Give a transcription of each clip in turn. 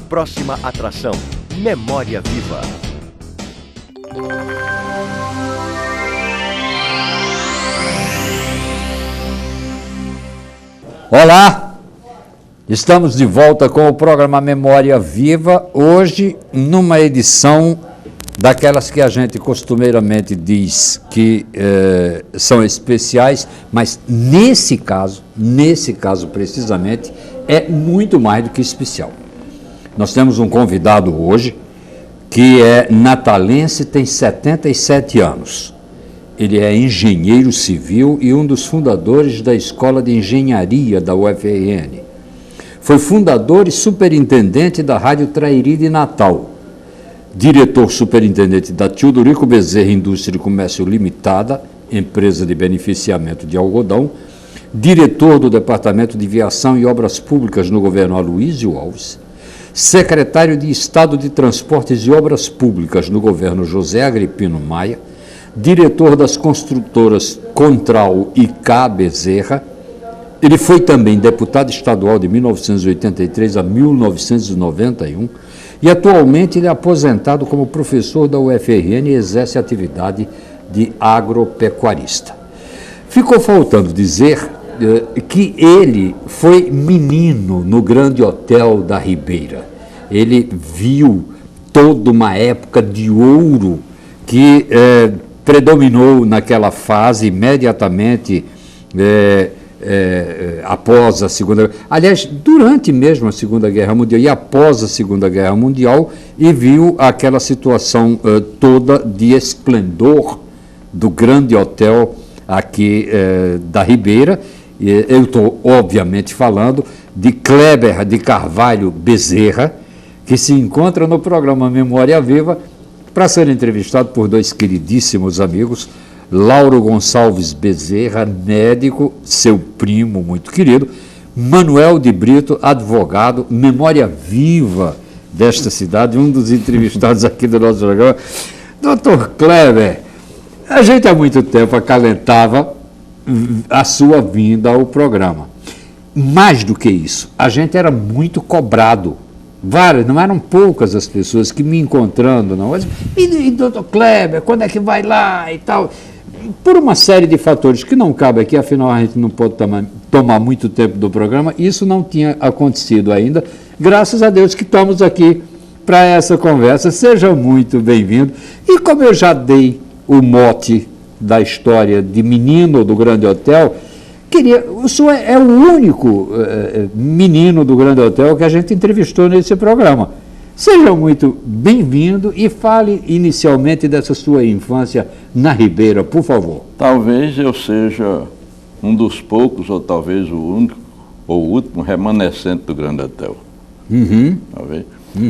Próxima atração, Memória Viva. Olá, estamos de volta com o programa Memória Viva, hoje numa edição daquelas que a gente costumeiramente diz que são especiais, mas nesse caso precisamente, é muito mais do que especial. Nós temos um convidado hoje que é natalense, tem 77 anos. Ele é engenheiro civil e um dos fundadores da Escola de Engenharia da UFRN. Foi fundador e superintendente da Rádio Trairi de Natal, diretor superintendente da Teodorico Bezerra Indústria e Comércio Limitada, empresa de beneficiamento de algodão, diretor do Departamento de Viação e Obras Públicas no governo Aloysio Alves, secretário de Estado de Transportes e Obras Públicas no governo José Agripino Maia, diretor das construtoras Contral e K. Bezerra. Ele foi também deputado estadual de 1983 a 1991 e atualmente ele é aposentado como professor da UFRN e exerce atividade de agropecuarista. Ficou faltando dizer que ele foi menino no Grande Hotel da Ribeira. Ele viu toda uma época de ouro que predominou naquela fase imediatamente após a Segunda Guerra, aliás, durante mesmo a Segunda Guerra Mundial e após a Segunda Guerra Mundial, e viu aquela situação toda de esplendor do Grande Hotel aqui da Ribeira. Eu estou, obviamente, falando de Kleber de Carvalho Bezerra, que se encontra no programa Memória Viva para ser entrevistado por dois queridíssimos amigos, Lauro Gonçalves Bezerra, médico, seu primo muito querido, Manuel de Brito, advogado, memória viva desta cidade, um dos entrevistados aqui do nosso programa. Doutor Kleber, a gente há muito tempo acalentava a sua vinda ao programa. Mais do que isso, a gente era muito cobrado. Não eram poucas as pessoas que me encontrando, não. E doutor Kleber, quando é que vai lá e tal? Por uma série de fatores que não cabe aqui, afinal a gente não pode tomar muito tempo do programa, isso não tinha acontecido ainda. Graças a Deus que estamos aqui para essa conversa. Seja muito bem-vindo. E como eu já dei o mote da história de menino do Grande Hotel, o senhor é o único menino do Grande Hotel que a gente entrevistou nesse programa. Seja muito bem-vindo e fale inicialmente dessa sua infância na Ribeira, por favor. Talvez eu seja um dos poucos, ou talvez o único, ou o último remanescente do Grande Hotel. Talvez.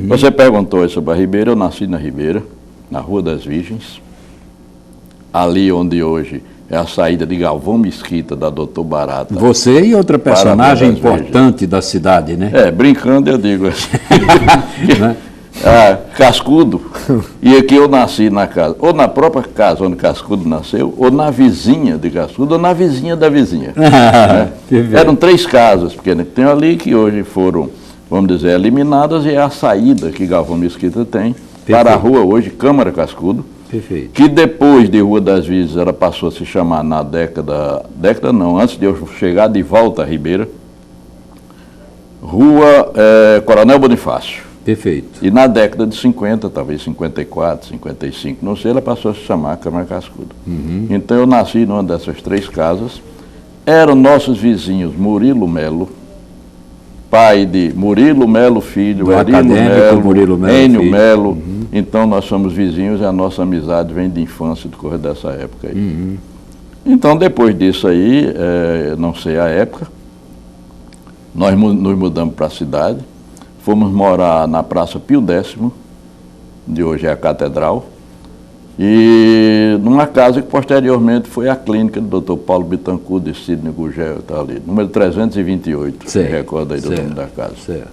Você perguntou sobre a Ribeira, eu nasci na Ribeira, na Rua das Virgens, ali onde hoje é a saída de Galvão Mesquita, da Doutor Barata. Você e outra personagem importante da cidade, né? Brincando eu digo assim. Cascudo. E aqui eu nasci na casa, ou na própria casa onde Cascudo nasceu, ou na vizinha de Cascudo, ou na vizinha da vizinha. Eram 3 casas pequenas que tem ali, que hoje foram, vamos dizer, eliminadas, e é a saída que Galvão Mesquita tem para a rua hoje, Câmara Cascudo. Perfeito. Que depois de Rua das Virgens ela passou a se chamar na antes de eu chegar de volta à Ribeira, Rua Coronel Bonifácio. Perfeito. E na década de 50, talvez 54, 55, não sei, ela passou a se chamar Câmara Cascudo. Então eu nasci numa dessas 3 casas. Eram nossos vizinhos Murilo Melo, pai de Murilo Melo Filho, Murilo Melo, Enio Melo. Então nós somos vizinhos e a nossa amizade vem de infância, do correr dessa época aí. Então depois disso aí, não sei a época, nós nos mudamos para a cidade, fomos morar na Praça Pio X, de hoje é a Catedral, e numa casa que posteriormente foi a clínica do Dr. Paulo Bittencourt de Sidney Gugel, está ali, número 328, se recorda aí do nome da casa. Certo.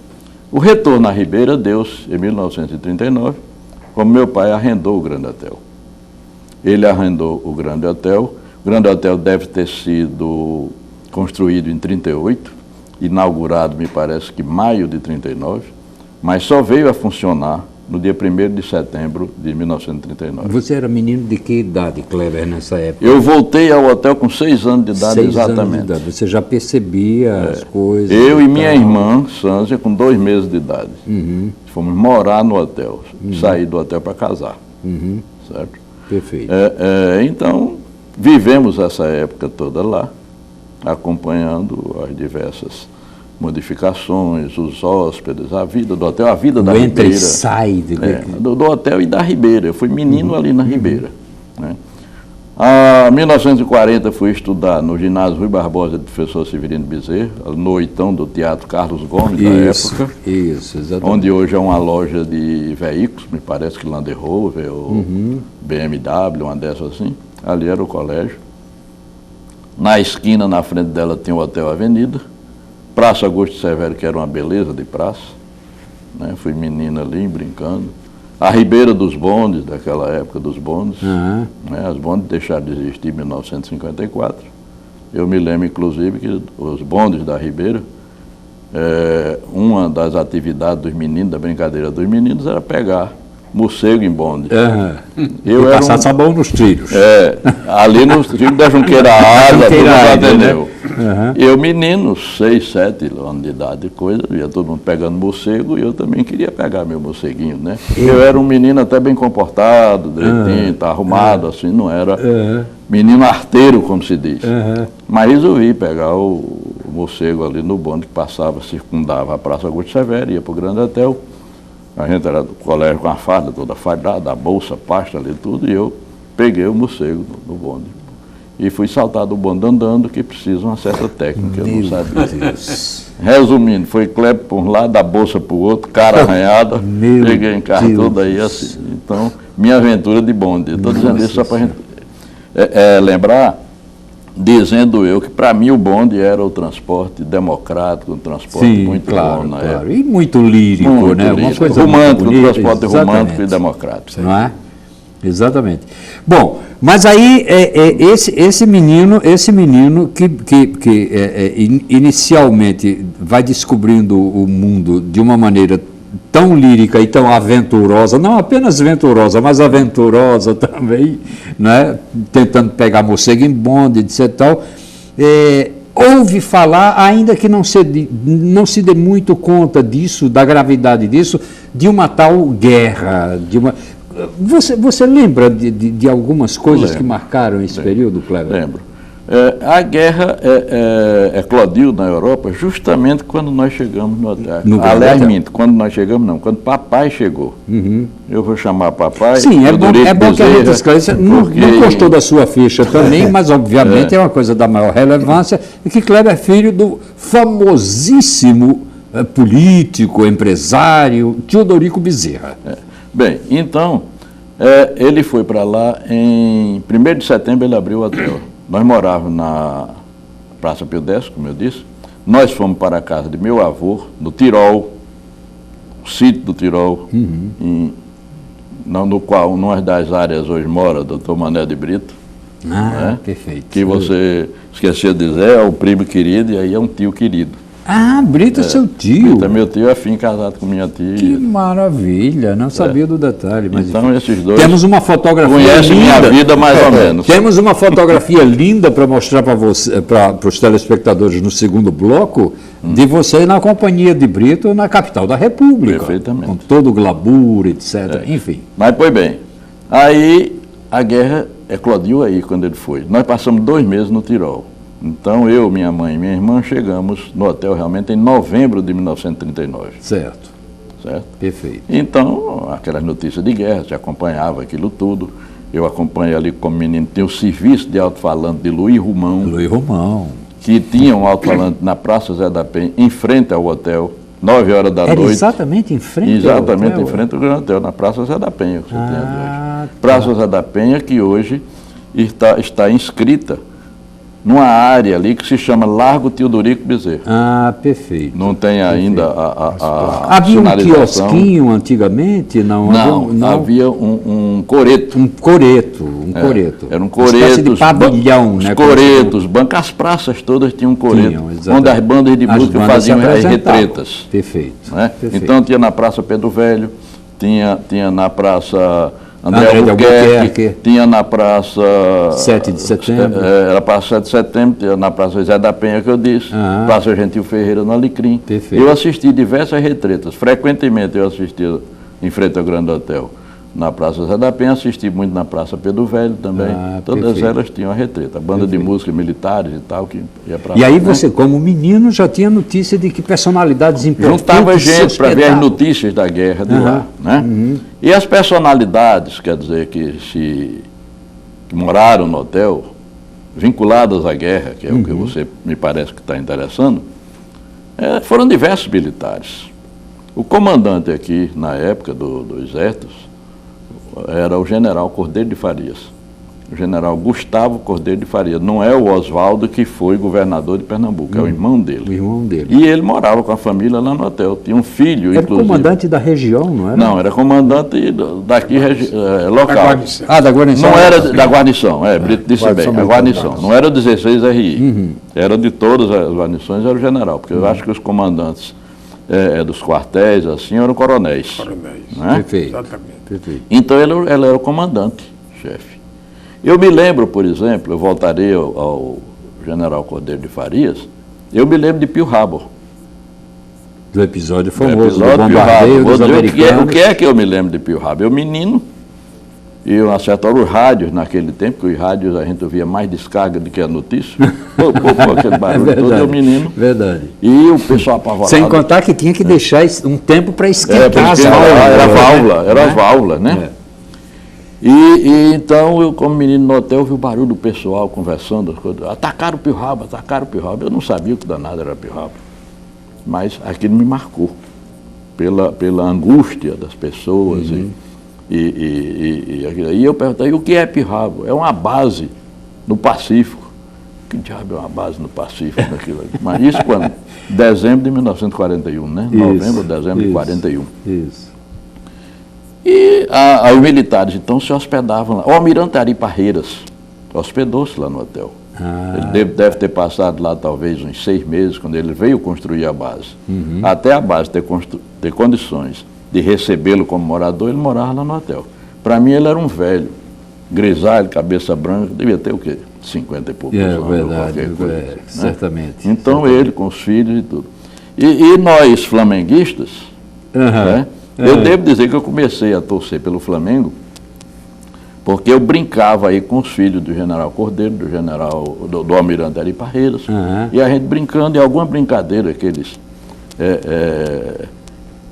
O retorno à Ribeira deu-se em 1939, como meu pai arrendou o Grande Hotel. Ele arrendou o Grande Hotel. O Grande Hotel deve ter sido construído em 38, inaugurado, me parece que maio de 39, mas só veio a funcionar no dia 1º de setembro de 1939. Você era menino de que idade, Kleber, nessa época? Eu voltei ao hotel com 6 anos de idade, 6 exatamente. anos de idade. Você já percebia as coisas? Eu e minha irmã, Sânzia, com 2 meses de idade. Fomos morar no hotel, sair do hotel para casar. Certo? Perfeito. Então, vivemos essa época toda lá, acompanhando as diversas modificações, os hóspedes, a vida do hotel, a vida da Entra Ribeira. e sai. Do hotel e da Ribeira. Eu fui menino ali na Ribeira. Né? Em 1940 fui estudar no ginásio Rui Barbosa, de professor Severino Bezerra, no oitão do Teatro Carlos Gomes, da época. Isso, exatamente. Onde hoje é uma loja de veículos, me parece que Land Rover ou BMW, uma dessas assim. Ali era o colégio. Na esquina, na frente dela, tinha o Hotel Avenida. Praça Augusto Severo, que era uma beleza de praça. Né? Fui menino ali, brincando. A Ribeira dos bondes, daquela época dos bondes. Né? As bondes deixaram de existir em 1954. Eu me lembro, inclusive, que os bondes da Ribeira, uma das atividades dos meninos, da brincadeira dos meninos, era pegar morcego em bonde. Eu era passar sabão nos trilhos. Ali nos trilhos da Junqueira Águia, tudo lá, entendeu? Eu, menino, 6, 7 anos de idade, ia todo mundo pegando morcego, e eu também queria pegar meu morceguinho, né? Eu era um menino até bem comportado, direitinho, tá arrumado, assim, não era menino arteiro, como se diz. Mas resolvi pegar o morcego ali no bonde que passava, circundava a Praça Augusto Severo, ia para o Grande Hotel. A gente era do colégio com a farda toda fardada, a bolsa, pasta ali, tudo, e eu peguei o morcego no bonde. E fui saltar do bonde andando, que precisa uma certa técnica, eu não sabia. Deus. Resumindo, foi Kleber por um lado, a bolsa para o outro, cara arranhada, peguei em casa toda aí assim. Então, minha aventura de bonde. Estou dizendo isso só para a gente lembrar, dizendo eu que para mim o bonde era o transporte democrático, um transporte muito bom na época. E muito lírico, muito né? Lírico. Uma coisa romântico, bonita, um transporte romântico e democrático. Não é? Exatamente. Bom, mas aí esse menino que inicialmente vai descobrindo o mundo de uma maneira tão lírica e tão aventurosa, não apenas venturosa, mas aventurosa também, né? Tentando pegar morcego em bonde, etc. Tal, ouve falar, ainda que não se dê muito conta disso, da gravidade disso, de uma tal guerra, Você lembra de algumas coisas que marcaram esse período, Kleber? Lembro. A guerra eclodiu na Europa justamente quando nós chegamos no hotel. Aliás, minto, quando nós chegamos não, quando papai chegou. Eu vou chamar papai. Sim, é bom que a gente esclareça. Não gostou da sua ficha também, mas obviamente é uma coisa da maior relevância, e que Kleber é filho do famosíssimo político, empresário, Teodorico Bezerra. Bem, então, ele foi para lá em 1º de setembro, ele abriu o hotel. Nós morávamos na Praça Pio X, como eu disse. Nós fomos para a casa de meu avô, no Tirol, o sítio do Tirol, no qual uma das áreas hoje mora, doutor Mané de Brito. Perfeito. Que você esqueceu de dizer, é o primo querido e aí é um tio querido. Brito é seu tio. Brito é meu tio, afim, casado com minha tia. Que maravilha, não sabia do detalhe. Mas então, esses dois temos uma fotografia conhecem linda. Minha vida mais ou menos. Temos uma fotografia linda para mostrar para os telespectadores no segundo bloco, de você na companhia de Brito na capital da República. Perfeitamente. Com todo o glamour, etc. Enfim. Mas, pois bem, aí a guerra eclodiu aí quando ele foi. Nós passamos 2 meses no Tirol. Então, eu, minha mãe e minha irmã chegamos no hotel realmente em novembro de 1939. Certo. Perfeito. Então, aquelas notícias de guerra, se acompanhava aquilo tudo. Eu acompanhei ali como menino, tem o serviço de alto-falante de Luiz Romão. Que tinha um alto-falante na Praça Zé da Penha, em frente ao hotel, 9 horas da noite. Exatamente em frente Exatamente ao hotel? Em frente ao Grande Hotel, na Praça Zé da Penha. Que você tem hoje. Tá. Praça Zé da Penha, que hoje está inscrita numa área ali que se chama Largo Teodorico Bezerra. Ah, perfeito. Não tem ainda a havia sinalização. Um quiosquinho antigamente? Não, havia um coreto. Um coreto. Era um Uma coreto. espécie de pavilhão, né? Os coretos, as praças todas tinham coreto. Onde as bandas de música faziam as retretas. Perfeito, né? Perfeito. Então tinha na Praça Pedro Velho, tinha na Praça André de Albuquerque, tinha na Praça 7 de Setembro. Era a Praça 7 de Setembro, tinha na Praça José da Penha, que eu disse, Praça Gentil Ferreira, no Alecrim. Perfeito. Eu assisti diversas retretas, frequentemente eu assistia em frente ao Grande Hotel. Na Praça José da Penha, assisti muito na Praça Pedro Velho também. Todas perfeito. elas tinham a retreta, banda de música militares e tal, que ia para lá. E aí você, como menino, já tinha notícia de que personalidades importantes... Juntava gente para ver as notícias da guerra de lá. Né? E as personalidades, quer dizer, que moraram no hotel, vinculadas à guerra, que é o que você me parece que está interessando, foram diversos militares. O comandante aqui, na época do Exército, era o general Cordeiro de Farias. O general Gustavo Cordeiro de Farias. Não é o Oswaldo que foi governador de Pernambuco, é o irmão dele. O irmão dele. E ele morava com a família lá no hotel. Tinha um filho, era inclusive. Era comandante da região, não era? Não, era comandante daqui local. Da guarnição. Da guarnição. Não era da guarnição, Brito disse bem, a guarnição. Não era o 16 RI. Era de todas as guarnições, era o general, porque eu acho que os comandantes dos quartéis, assim, eram coronéis. Né? Perfeito. Exatamente. Perfeito. Então ele era o comandante, chefe. Eu me lembro, por exemplo, eu voltarei ao general Cordeiro de Farias, eu me lembro de Pearl Harbor. Do episódio famoso, do bombardeio dos americanos. O que é que eu me lembro de Pearl Harbor? Eu menino, e a certa hora os rádios, naquele tempo, que os rádios a gente ouvia mais descarga do que a notícia, aquele barulho todo, eu menino. Verdade. E o pessoal apavorado. Sem contar que tinha que deixar um tempo para esquentar as válvulas. Era as válvulas, né? E então, eu como menino no hotel, vi o barulho do pessoal conversando, atacaram o Pearl Harbor. Eu não sabia o que danado era Pearl Harbor, mas aquilo me marcou, pela angústia das pessoas. E eu perguntei, o que é Pearl Harbor? É uma base no Pacífico. Que diabo é uma base no Pacífico? Mas isso quando? Dezembro de 1941, né? Novembro, dezembro de 41. Isso. E os militares, então, se hospedavam lá. O almirante Ari Parreiras hospedou-se lá no hotel. Ele deve ter passado lá talvez uns 6 meses, quando ele veio construir a base. Até a base ter condições de recebê-lo como morador, ele morava lá no hotel. Para mim, ele era um velho, grisalho, cabeça branca, devia ter o quê? 50 e poucos anos. Verdade, coisa, né? certamente. Então, certamente. ele com os filhos e tudo. E nós, flamenguistas, né? Eu devo dizer que eu comecei a torcer pelo Flamengo, porque eu brincava aí com os filhos do general Cordeiro, do almirante Ari Parreiras, e a gente brincando, e alguma brincadeira que eles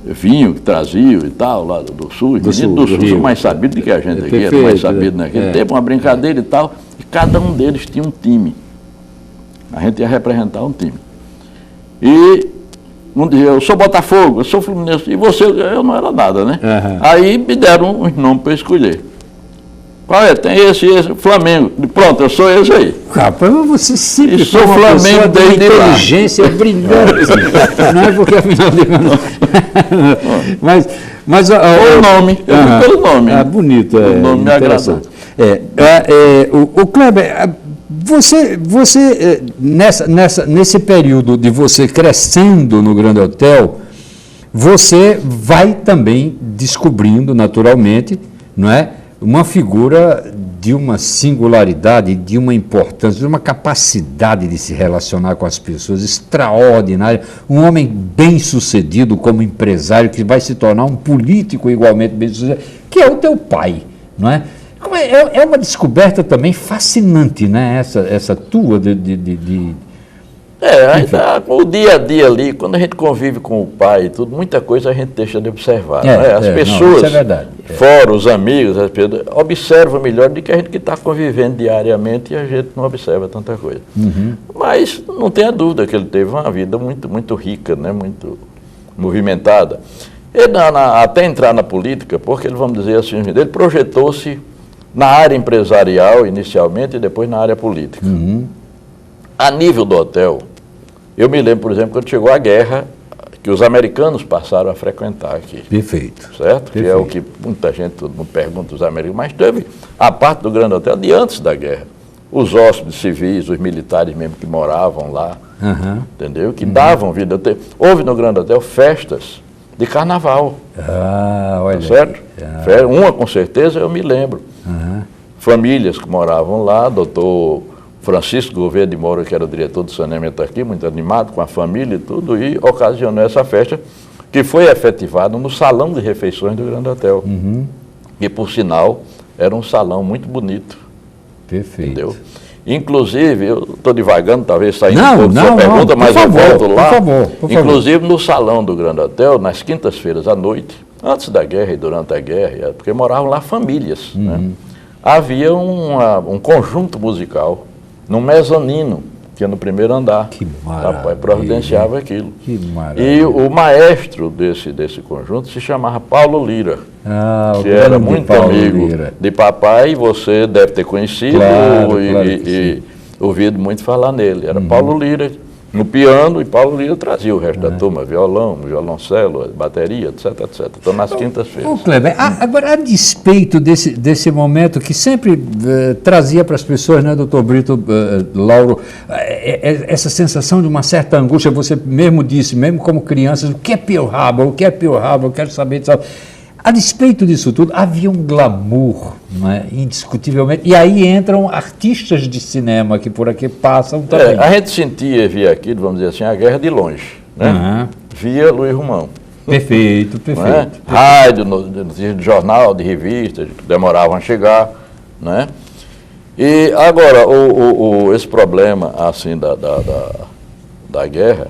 vinham, que traziam e tal, lá do Sul, os meninos do Sul são mais sabidos do que a gente aqui, era mais sabido naquele tempo, uma brincadeira e tal, e cada um deles tinha um time. A gente ia representar um time. E um dizia, eu sou Botafogo, eu sou Fluminense, e você, eu não era nada, né? Aí me deram uns nomes para eu escolher. Qual é? Tem esse, Flamengo. Pronto, eu sou esse aí. Rapaz, você sempre foi uma Flamengo pessoa de inteligência brilhante. Não é porque afinal de contas... mas o nome, eu fui pelo nome. Bonito, o nome me agradou. O Kleber, você nesse período de você crescendo no Grande Hotel, você vai também descobrindo naturalmente, não é? Uma figura de uma singularidade, de uma importância, de uma capacidade de se relacionar com as pessoas extraordinária, um homem bem-sucedido como empresário, que vai se tornar um político igualmente bem-sucedido, que é o teu pai, não é? É uma descoberta também fascinante, né? Essa tua o dia a dia ali, quando a gente convive com o pai e tudo, muita coisa a gente deixa de observar. Né? As pessoas, isso é verdade. fora os amigos, as pessoas, observam melhor do que a gente que está convivendo diariamente e a gente não observa tanta coisa. Mas não tenha dúvida que ele teve uma vida muito, muito rica, né? Muito movimentada. Ele, até entrar na política, porque ele, vamos dizer assim, ele projetou-se na área empresarial inicialmente e depois na área política. A nível do hotel, eu me lembro, por exemplo, quando chegou a guerra, que os americanos passaram a frequentar aqui. Perfeito. Certo? Perfeito. Que é o que muita gente, todo mundo pergunta, os americanos, mas teve a parte do Grande Hotel de antes da guerra. Os hóspedes civis, os militares mesmo que moravam lá, entendeu? Que davam vida. Houve no Grande Hotel festas de carnaval. Olha. Certo? Uma com certeza eu me lembro. Famílias que moravam lá, doutor Francisco Gouveia de Moura, que era o diretor do saneamento aqui, muito animado com a família e tudo, e ocasionou essa festa que foi efetivada no salão de refeições do Grande Hotel. E, por sinal, era um salão muito bonito. Perfeito. Entendeu? Inclusive, eu estou divagando, talvez saindo Não, um pouco da não, sua pergunta, não, mas por favor, eu volto lá. por favor. Inclusive, no salão do Grande Hotel, nas quintas-feiras à noite, antes da guerra e durante a guerra, porque moravam lá famílias, né? Havia um conjunto musical no mezanino, que é no primeiro andar. Que maravilha. Rapaz, providenciava aquilo. Que maravilha. E o maestro desse conjunto se chamava Paulo Lira, O que era grande muito Paulo amigo Lira. de papai, e você deve ter conhecido Claro, e, claro e- que e ouvido muito falar nele. Era Paulo Lira no piano, e Paulo Lira trazia o resto da turma, violão, violoncelo, bateria, etc, etc. Então, nas quintas-feiras. Ô, Kleber, agora, a despeito desse momento que sempre trazia para as pessoas, né, doutor Brito, Lauro, essa sensação de uma certa angústia, você mesmo disse, mesmo como crianças, o que é Pearl Harbor, o que é Pearl Harbor, eu quero saber disso. A despeito disso tudo, havia um glamour, né, indiscutivelmente, e aí entram artistas de cinema que por aqui passam também. A gente sentia, via aqui, vamos dizer assim, a guerra de longe, né? Via Luiz Romão. Perfeito, Não é? perfeito. Rádio, de jornal, de revistas, que demoravam a chegar, né? E agora, esse problema assim da guerra,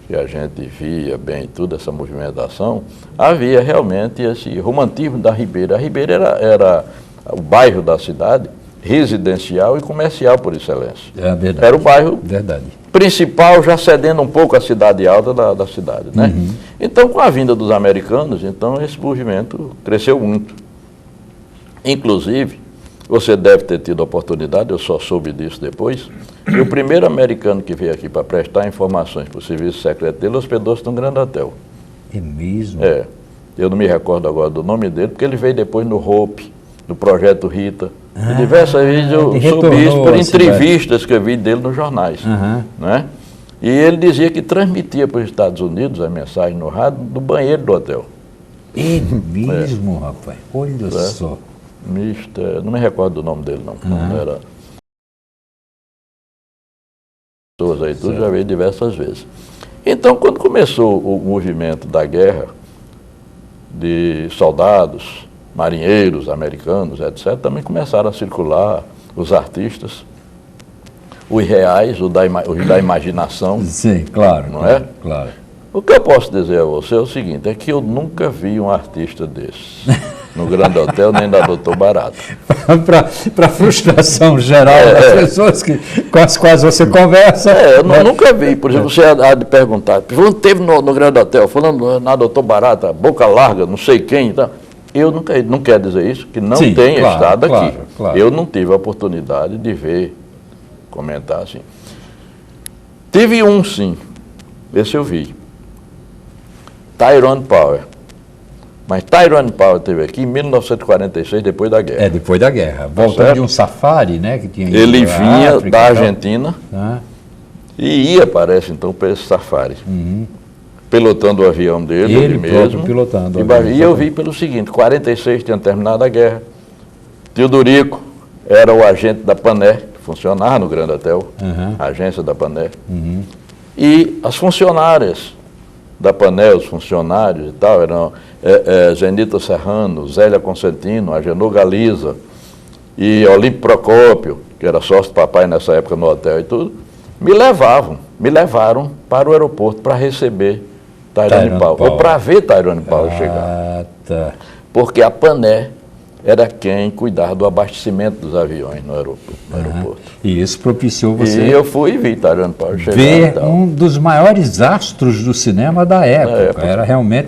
que a gente via bem toda essa movimentação, havia realmente esse romantismo da Ribeira. A Ribeira era o bairro da cidade, residencial e comercial por excelência. É verdade. Era o bairro Verdade. principal, já cedendo um pouco a cidade alta da cidade, né? Então, com a vinda dos americanos, então esse movimento cresceu muito. Inclusive, você deve ter tido a oportunidade, eu só soube disso depois, que o primeiro americano que veio aqui para prestar informações para o serviço secreto dele hospedou-se num Grande Hotel. É mesmo? Eu não me recordo agora do nome dele, porque ele veio depois no Hope, no Projeto Rita. E diversas vezes eu soube isso por entrevistas que eu vi dele nos jornais. Né? E ele dizia que transmitia para os Estados Unidos a mensagem no rádio do banheiro do hotel. É mesmo, rapaz. Olha só. Não me recordo do nome dele, não. Não era. Pessoas aí, tudo já veio diversas vezes. Então, quando começou o movimento da guerra, de soldados, marinheiros, americanos, etc., também começaram a circular os artistas, os reais, os da imaginação. Sim, claro. Não é? Claro. O que eu posso dizer a você é o seguinte, é que eu nunca vi um artista desses no Grande Hotel, nem da Doutor Barata. Para frustração geral das pessoas com as quais você conversa. Eu nunca vi. Por exemplo, você há de perguntar, fulano teve no Grande Hotel, falando na Doutor Barata, boca larga, não sei quem. Então, eu nunca, não quer dizer isso, que não tenha estado aqui. Claro. Eu não tive a oportunidade de ver, comentar assim. Tive um, sim, esse eu vi. Tyrone Power. Mas Tyrone Power esteve aqui em 1946, depois da guerra. Depois da guerra. Voltando de um safari, né? Que tinha Ele vinha África, da Argentina Ah, e ia, parece, então, para esse safari. Pilotando o avião dele, ele mesmo. Pilotando. E eu vi pelo seguinte, 46 tinha terminado a guerra. Tio Dorico era o agente da Pané, que funcionava no Grande Hotel, a agência da Pané. E as funcionárias da Pané, os funcionários e tal, eram Zenita Serrano, Zélia Consentino, Agenor Galiza e Olímpio Procópio, que era sócio do papai nessa época no hotel e tudo, me levaram para o aeroporto para receber Tyrone Power, ou para ver Tyrone Power chegar. Tá. Porque a Pané era quem cuidava do abastecimento dos aviões no aeroporto. E isso propiciou você E eu fui e vi Italiano Paulo chegar e ver tal. um dos maiores astros do cinema da época. Era realmente...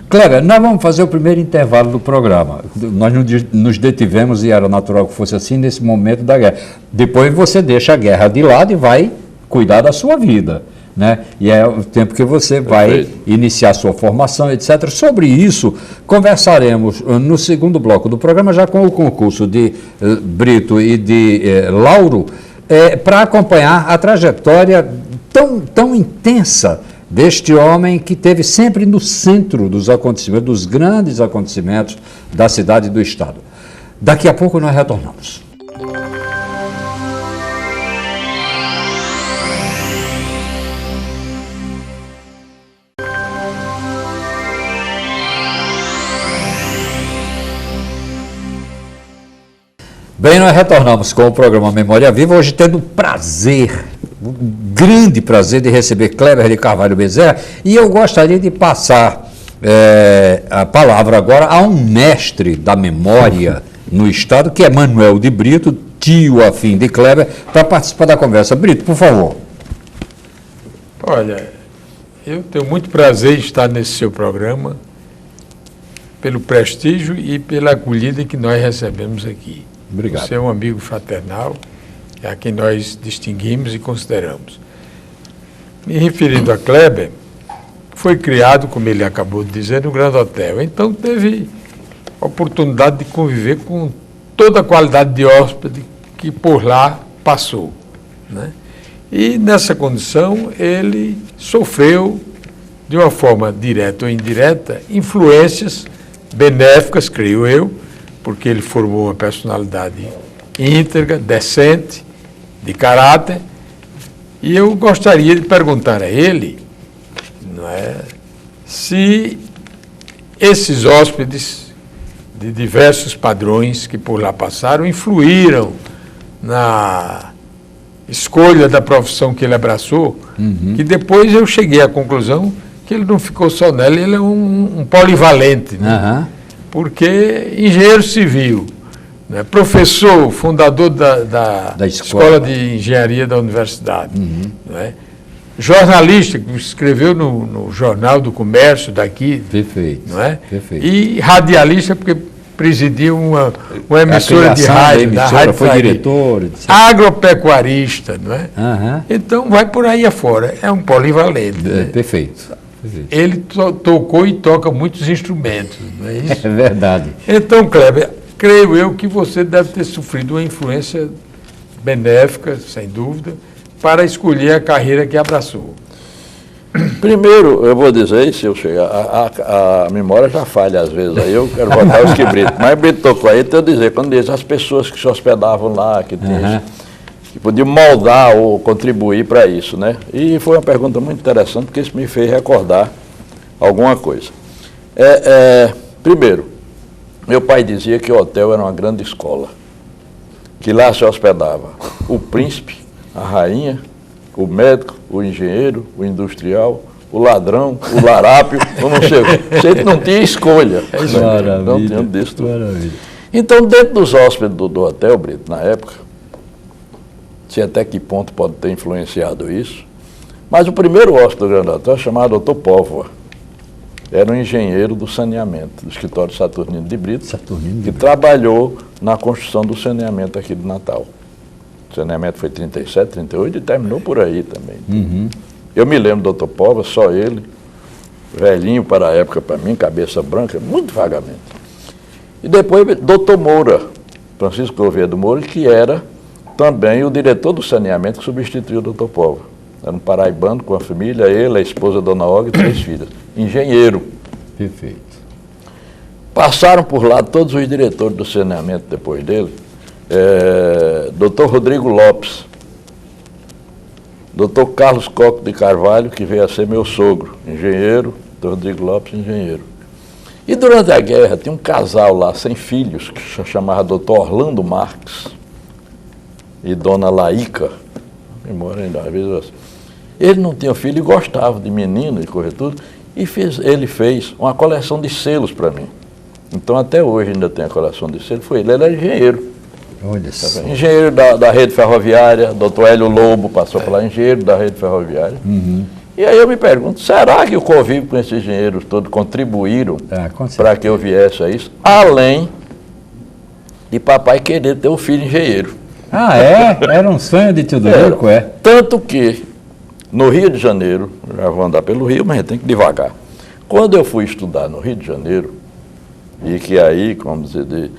Kleber, nós vamos fazer o primeiro intervalo do programa. Nós nos detivemos, e era natural que fosse assim, nesse momento da guerra. Depois você deixa a guerra de lado e vai cuidar da sua vida, né? E é o tempo que você vai iniciar sua formação, etc. Sobre isso, conversaremos no segundo bloco do programa, já com o concurso de Brito e de Lauro, para acompanhar a trajetória tão intensa deste homem que esteve sempre no centro dos acontecimentos, dos grandes acontecimentos da cidade e do Estado. Daqui a pouco nós retornamos. Bem, nós retornamos com o programa Memória Viva, hoje tendo o grande prazer de receber Kleber de Carvalho Bezerra, e eu gostaria de passar a palavra agora a um mestre da memória no Estado, que é Manuel de Brito, tio afim de Kleber, para participar da conversa. Brito, por favor. Olha, eu tenho muito prazer em estar nesse seu programa, pelo prestígio e pela acolhida que nós recebemos aqui. Obrigado. Você é um amigo fraternal, a quem nós distinguimos e consideramos. Me referindo a Kleber, foi criado, como ele acabou de dizer, no Grande Hotel. Então teve a oportunidade de conviver com toda a qualidade de hóspede que por lá passou, né? E nessa condição ele sofreu, de uma forma direta ou indireta, influências benéficas, creio eu, porque ele formou uma personalidade íntegra, decente, de caráter, e eu gostaria de perguntar a ele, não é, se esses hóspedes de diversos padrões que por lá passaram influíram na escolha da profissão que ele abraçou, que depois eu cheguei à conclusão que ele não ficou só nela, ele é um polivalente, né? Porque engenheiro civil, né, professor, fundador da escola de engenharia da universidade, né, jornalista, que escreveu no Jornal do Comércio daqui, Perfeito. Não é? Perfeito. E radialista, porque presidia uma emissora de rádio, da Rádio foi Faria. diretor, etc. Agropecuarista, não é? Então vai por aí afora, é um polivalente. Né? Perfeito. Ele tocou e toca muitos instrumentos, não é isso? É verdade. Então, Kleber, creio eu que você deve ter sofrido uma influência benéfica, sem dúvida, para escolher a carreira que abraçou. Primeiro, eu vou dizer, se eu chegar, a memória já falha às vezes, aí eu quero botar os que Brito. Mas Brito tocou aí, então eu dizer, quando diz as pessoas que se hospedavam lá, que podiam moldar ou contribuir para isso, né? E foi uma pergunta muito interessante, porque isso me fez recordar alguma coisa. Primeiro, meu pai dizia que o hotel era uma grande escola, que lá se hospedava o príncipe, a rainha, o médico, o engenheiro, o industrial, o ladrão, o larápio, o não sei o quê. Você não tinha escolha. Maravilha. Não tinha disso tudo. Maravilha. Então, dentro dos hóspedes do hotel, Brito, na época, sei até que ponto pode ter influenciado isso, mas o primeiro hóspede do Grande Hotel chamado Dr. Póvoa. Era um engenheiro do saneamento, do escritório Saturnino de Brito, que trabalhou na construção do saneamento aqui de Natal. O saneamento foi 37, 38 e terminou por aí também. Eu me lembro do Dr. Póvoa, só ele, velhinho para a época para mim, cabeça branca, muito vagamente. E depois Dr. Moura, Francisco Gouveia do Moura, que era também o diretor do saneamento que substituiu o Dr. Póvoa. Era um paraibano com a família, ele, a esposa Dona Olga e 3 filhas. Engenheiro. Perfeito. Passaram por lá todos os diretores do saneamento depois dele. Dr. Rodrigo Lopes, Dr. Carlos Coco de Carvalho, que veio a ser meu sogro, engenheiro, Dr. Rodrigo Lopes, engenheiro. E durante a guerra tinha um casal lá, sem filhos, que se chamava Dr. Orlando Marques e Dona Laíca, embora ainda às vezes assim. Ele não tinha filho e gostava de menino e correr tudo, e ele fez uma coleção de selos para mim. Então, até hoje ainda tem a coleção de selo. Ele era engenheiro. Olha só. Engenheiro da rede ferroviária, doutor Hélio Lobo passou por lá, engenheiro da rede ferroviária. E aí eu me pergunto, será que o convívio com esses engenheiros todos contribuíram para que eu viesse a isso? Além de papai querer ter um filho engenheiro. Ah, é? Era um sonho de Teodorico, é? Tanto que, no Rio de Janeiro, já vou andar pelo Rio, mas a gente tem que devagar. Quando eu fui estudar no Rio de Janeiro, e que aí, como dizer,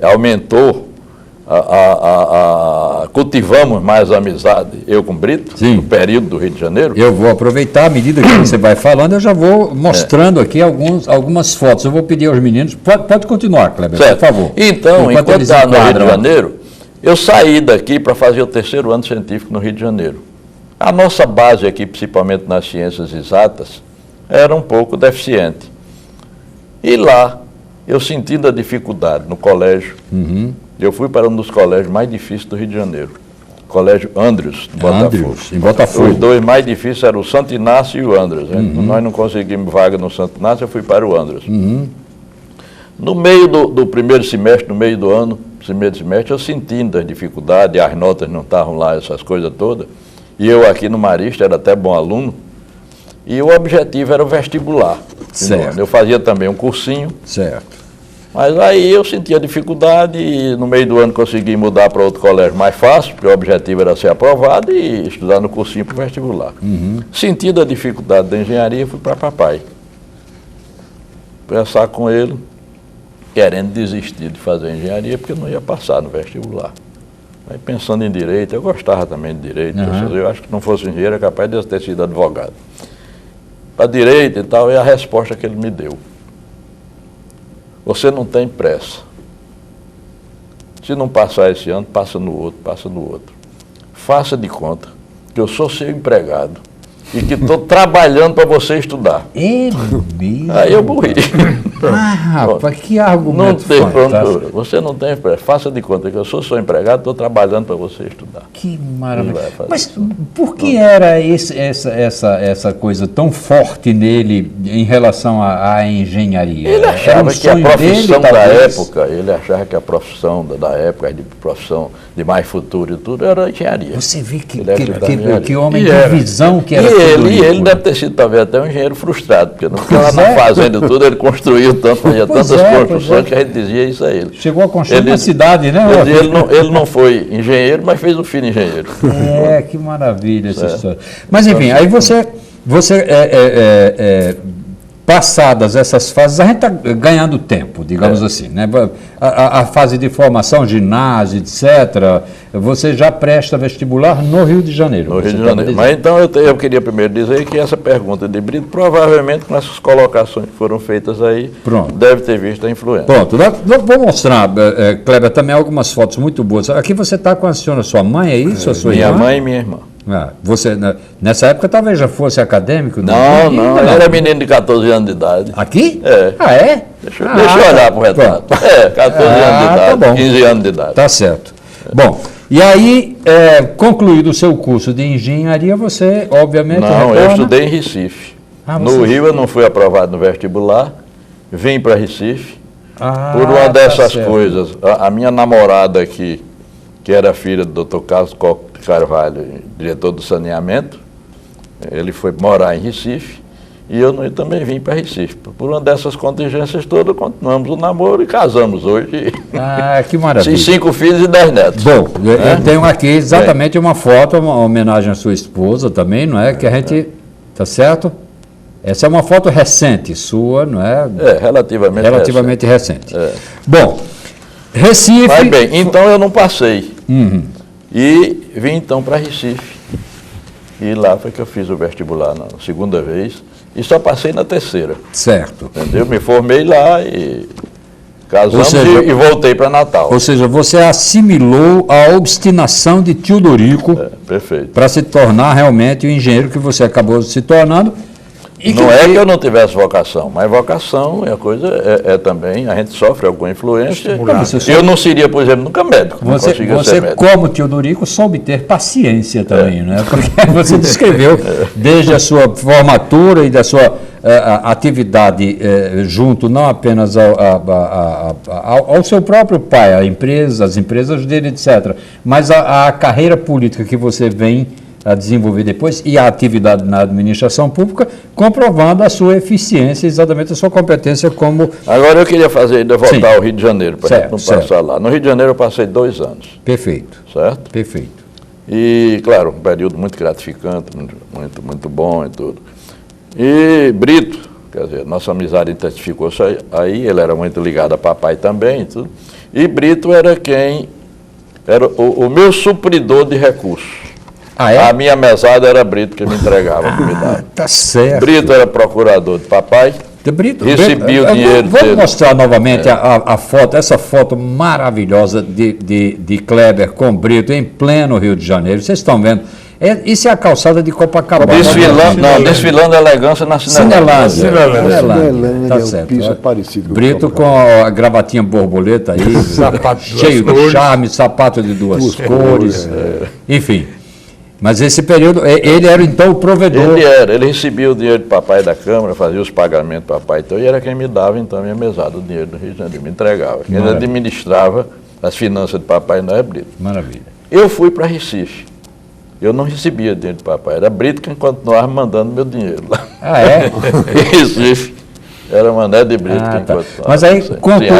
aumentou, cultivamos mais amizade, eu com Brito, Sim. no período do Rio de Janeiro. Eu vou aproveitar, à medida que você vai falando, eu já vou mostrando aqui algumas fotos. Eu vou pedir aos meninos, pode continuar, Kleber, Certo. por favor. Então, enquanto eles estava no Rio de enquadram. Janeiro, eu saí daqui para fazer o 3º ano científico no Rio de Janeiro. A nossa base aqui, principalmente nas ciências exatas, era um pouco deficiente. E lá, eu sentindo a dificuldade no colégio, eu fui para um dos colégios mais difíceis do Rio de Janeiro, Colégio Andrews, em Botafogo. Andrews, em Botafogo. Os dois mais difíceis eram o Santo Inácio e o Andrews. Nós não conseguimos vaga no Santo Inácio, eu fui para o Andrews. No meio do primeiro semestre, no meio do ano, primeiro semestre, eu sentindo as dificuldades, as notas não estavam lá, essas coisas todas. E eu aqui no Marista era até bom aluno. E o objetivo era o vestibular. Certo. Eu fazia também um cursinho. Certo. Mas aí eu sentia dificuldade e no meio do ano consegui mudar para outro colégio mais fácil, porque o objetivo era ser aprovado e estudar no cursinho para o vestibular. Sentindo a dificuldade da engenharia, fui para papai. Pensar com ele, querendo desistir de fazer engenharia, porque eu não ia passar no vestibular. Aí pensando em direito, eu gostava também de direito, eu acho que não fosse engenheiro, é capaz de eu ter sido advogado. Para direito e tal, e a resposta que ele me deu. Você não tem pressa. Se não passar esse ano, passa no outro, passa no outro. Faça de conta que eu sou seu empregado e que estou trabalhando para você estudar. É mesmo? Aí eu morri. Ah, rapaz, que Não argumento tem fantástico. pronto. Você não tem pressa. Faça de conta que eu sou seu empregado, estou trabalhando para você estudar. Que maravilha. Vai fazer Mas isso. por que era essa coisa tão forte nele em relação à engenharia? Ele Era achava um que a sonho profissão dele, da talvez? época, ele achava que a profissão da época, de profissão de mais futuro e tudo, era engenharia. Você vê que Ele acreditava em engenharia. que homem E de era. visão que E era Teodorico, ele né? deve ter sido talvez até um engenheiro frustrado, porque não ficava lá Pois na é. fazenda e tudo, ele construiu tanto, fazia Pois tantas é, construções pois é. que a gente dizia isso a ele. Chegou a construir Ele- uma cidade, né? Ele não foi engenheiro, mas fez o filho engenheiro. É, que maravilha essa É. história. Mas enfim, aí você passadas essas fases, a gente está ganhando tempo, digamos assim, né? A fase de formação, ginásio, etc., você já presta vestibular no Rio de Janeiro. No Rio você de estava Janeiro. dizendo. Mas então eu queria primeiro dizer que essa pergunta de Brito, provavelmente com essas colocações que foram feitas aí, Pronto. deve ter visto a influência. Pronto, vou mostrar, Kleber, também algumas fotos muito boas. Aqui você está com a senhora, sua mãe, é isso? A sua Minha irmã? mãe e minha irmã. Ah, você, nessa época, talvez já fosse acadêmico? Não, Ainda eu era menino de 14 anos de idade. Aqui? É. Ah, é? Deixa eu olhar para o retrato. Pronto. 14 anos de idade, tá bom. 15 anos de idade. Tá certo. Bom, e aí, concluído o seu curso de engenharia, você, obviamente, Não, eu retorna- estudei em Recife. Ah, No você- Rio eu não fui aprovado no vestibular, vim para Recife. Ah, Por uma tá dessas certo. coisas, a minha namorada aqui, que era filha do Dr. Carlos Coco de Carvalho, diretor do saneamento, ele foi morar em Recife e eu também vim para Recife. Por uma dessas contingências todas, continuamos o namoro e casamos hoje. Ah, que maravilha. 5 filhos e 10 netos. Bom, eu tenho aqui exatamente uma foto, uma homenagem à sua esposa também, não é? Que a gente, tá certo? Essa é uma foto recente sua, não é? Relativamente recente. É. Bom, Recife... Mas bem, então eu não passei. Uhum. E vim então para Recife. E lá foi que eu fiz o vestibular na segunda vez. E só passei na terceira. Certo. Entendeu? Me formei lá e casamos Ou seja- e voltei para Natal. Ou seja, você assimilou a obstinação de Teodorico Perfeito. para se tornar realmente o engenheiro que você acabou se tornando. Não é que eu não tivesse vocação, mas vocação é coisa, também, a gente sofre alguma influência. Eu não seria, por exemplo, nunca médico. Você como Teodorico, soube ter paciência também, né? Porque você descreveu desde a sua formatura e da sua atividade junto não apenas ao seu próprio pai, as empresas dele, etc., mas a carreira política que você vem a desenvolver depois e a atividade na administração pública, comprovando a sua eficiência, exatamente a sua competência como... Agora eu queria voltar ao Rio de Janeiro, para a gente não passar lá. No Rio de Janeiro eu passei 2 anos. Perfeito. Certo? Perfeito. E, claro, um período muito gratificante, muito bom e tudo. E Brito, quer dizer, nossa amizade intensificou-se aí, ele era muito ligado a papai também e tudo. E Brito era o meu supridor de recursos. Ah, é? A minha mesada era Brito que me entregava a comida. Tá certo. Brito era procurador de papai. Recebia o dinheiro dele. Vou mostrar novamente a foto, essa foto maravilhosa de Kleber com Brito em pleno Rio de Janeiro. Vocês estão vendo? Isso é a calçada de Copacabana. Desfilando elegância na Cinelândia. Tá certo. Piso parecido. Brito com a gravatinha borboleta aí, cheio de charme, sapato de duas cores, enfim. Mas esse período, ele era então o provedor. Ele recebia o dinheiro do papai da Câmara, fazia os pagamentos do papai, então, e era quem me dava então a minha mesada, o dinheiro do Rio de Janeiro, me entregava. Quem administrava as finanças do papai não era Brito. Maravilha. Eu fui para Recife. Eu não recebia dinheiro do papai, era Brito quem continuava mandando meu dinheiro lá. Ah, é? Recife. Era Mané de Brito quem continuava. Mas aí,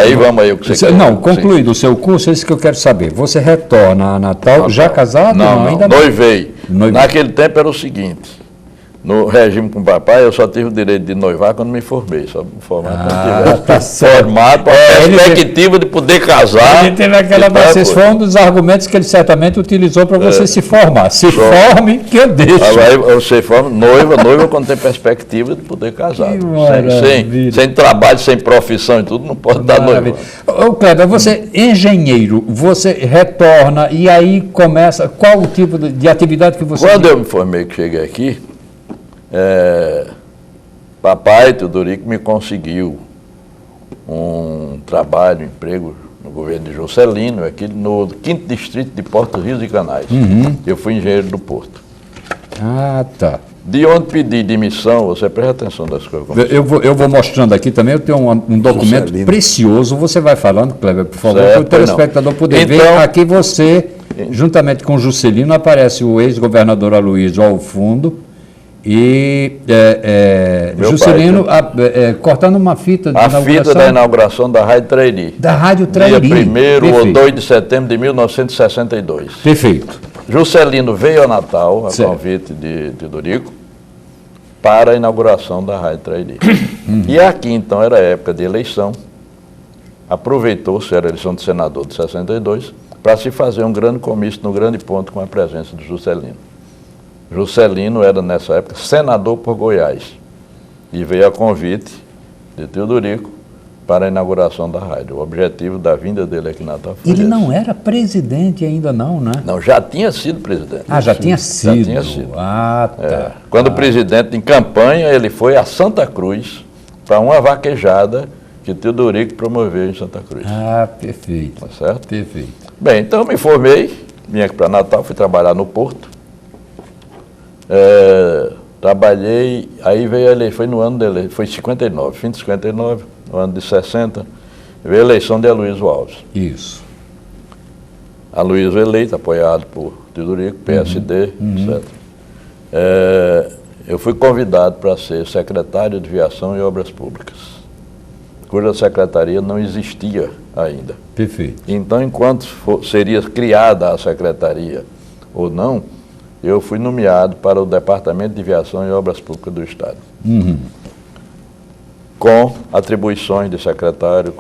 aí vamos aí o que você quer. Não, concluído o seu curso, é isso que eu quero saber. Você retorna a Natal já casado? Não, ainda não. Noivei. Naquele tempo era o seguinte, no regime com o papai, eu só tive o direito de noivar quando me formei, só me formar quando tivesse formado, com a perspectiva de poder casar. Ele teve aquela vez, foi um dos argumentos que ele certamente utilizou para você se formar. Se forme, que eu deixo. Aí você forma, noiva quando tem perspectiva de poder casar. Sem trabalho, sem profissão e tudo, não pode dar noiva. Ô Kleber, você engenheiro, você retorna e aí começa, qual o tipo de atividade que você... Quando eu me formei, que cheguei aqui, papai Teodorico me conseguiu um trabalho, um emprego no governo de Juscelino, aqui no 5º Distrito de Portos, Rios e Canais. Eu fui engenheiro do Porto. Ah, tá. De onde pedi demissão, você presta atenção das coisas. Eu vou mostrando aqui também, eu tenho um documento precioso, você vai falando, Kleber, por favor, para o telespectador poder ver. Aqui você, juntamente com Juscelino, aparece o ex-governador Aloysio ao fundo, e Juscelino cortando uma fita de inauguração. A fita da inauguração da Rádio Trairi. Da Rádio Trairi. Dia 1º ou 2 de setembro de 1962. Perfeito. Juscelino veio a Natal, a convite de Teodorico, para a inauguração da Rádio Trairi. E aqui, então, era a época de eleição. Aproveitou-se, era a eleição de senador de 62, para se fazer um grande comício no Grande Ponto com a presença de Juscelino. Juscelino era, nessa época, senador por Goiás e veio a convite de Teodorico para a inauguração da rádio. O objetivo da vinda dele aqui em Natal foi Ele não era presidente ainda não, né? Não, já tinha sido presidente. Ah, já tinha sido. Já tinha sido. Ah, tá. Quando o presidente, em campanha, ele foi a Santa Cruz para uma vaquejada que Teodorico promoveu em Santa Cruz. Ah, perfeito. Tá certo? Perfeito. Bem, então eu me formei, vim aqui para Natal, fui trabalhar no Porto. Trabalhei, aí veio a eleição, foi no ano de eleição, foi 59, fim de 59, no ano de 60, veio a eleição de Aloysio Alves. Isso. Aloysio eleito, apoiado por Teodorico, PSD, etc. Eu fui convidado para ser secretário de Viação e Obras Públicas, cuja secretaria não existia ainda. Perfeito. Então, enquanto seria criada a secretaria ou não, eu fui nomeado para o Departamento de Viação e Obras Públicas do Estado. Com atribuições de secretário,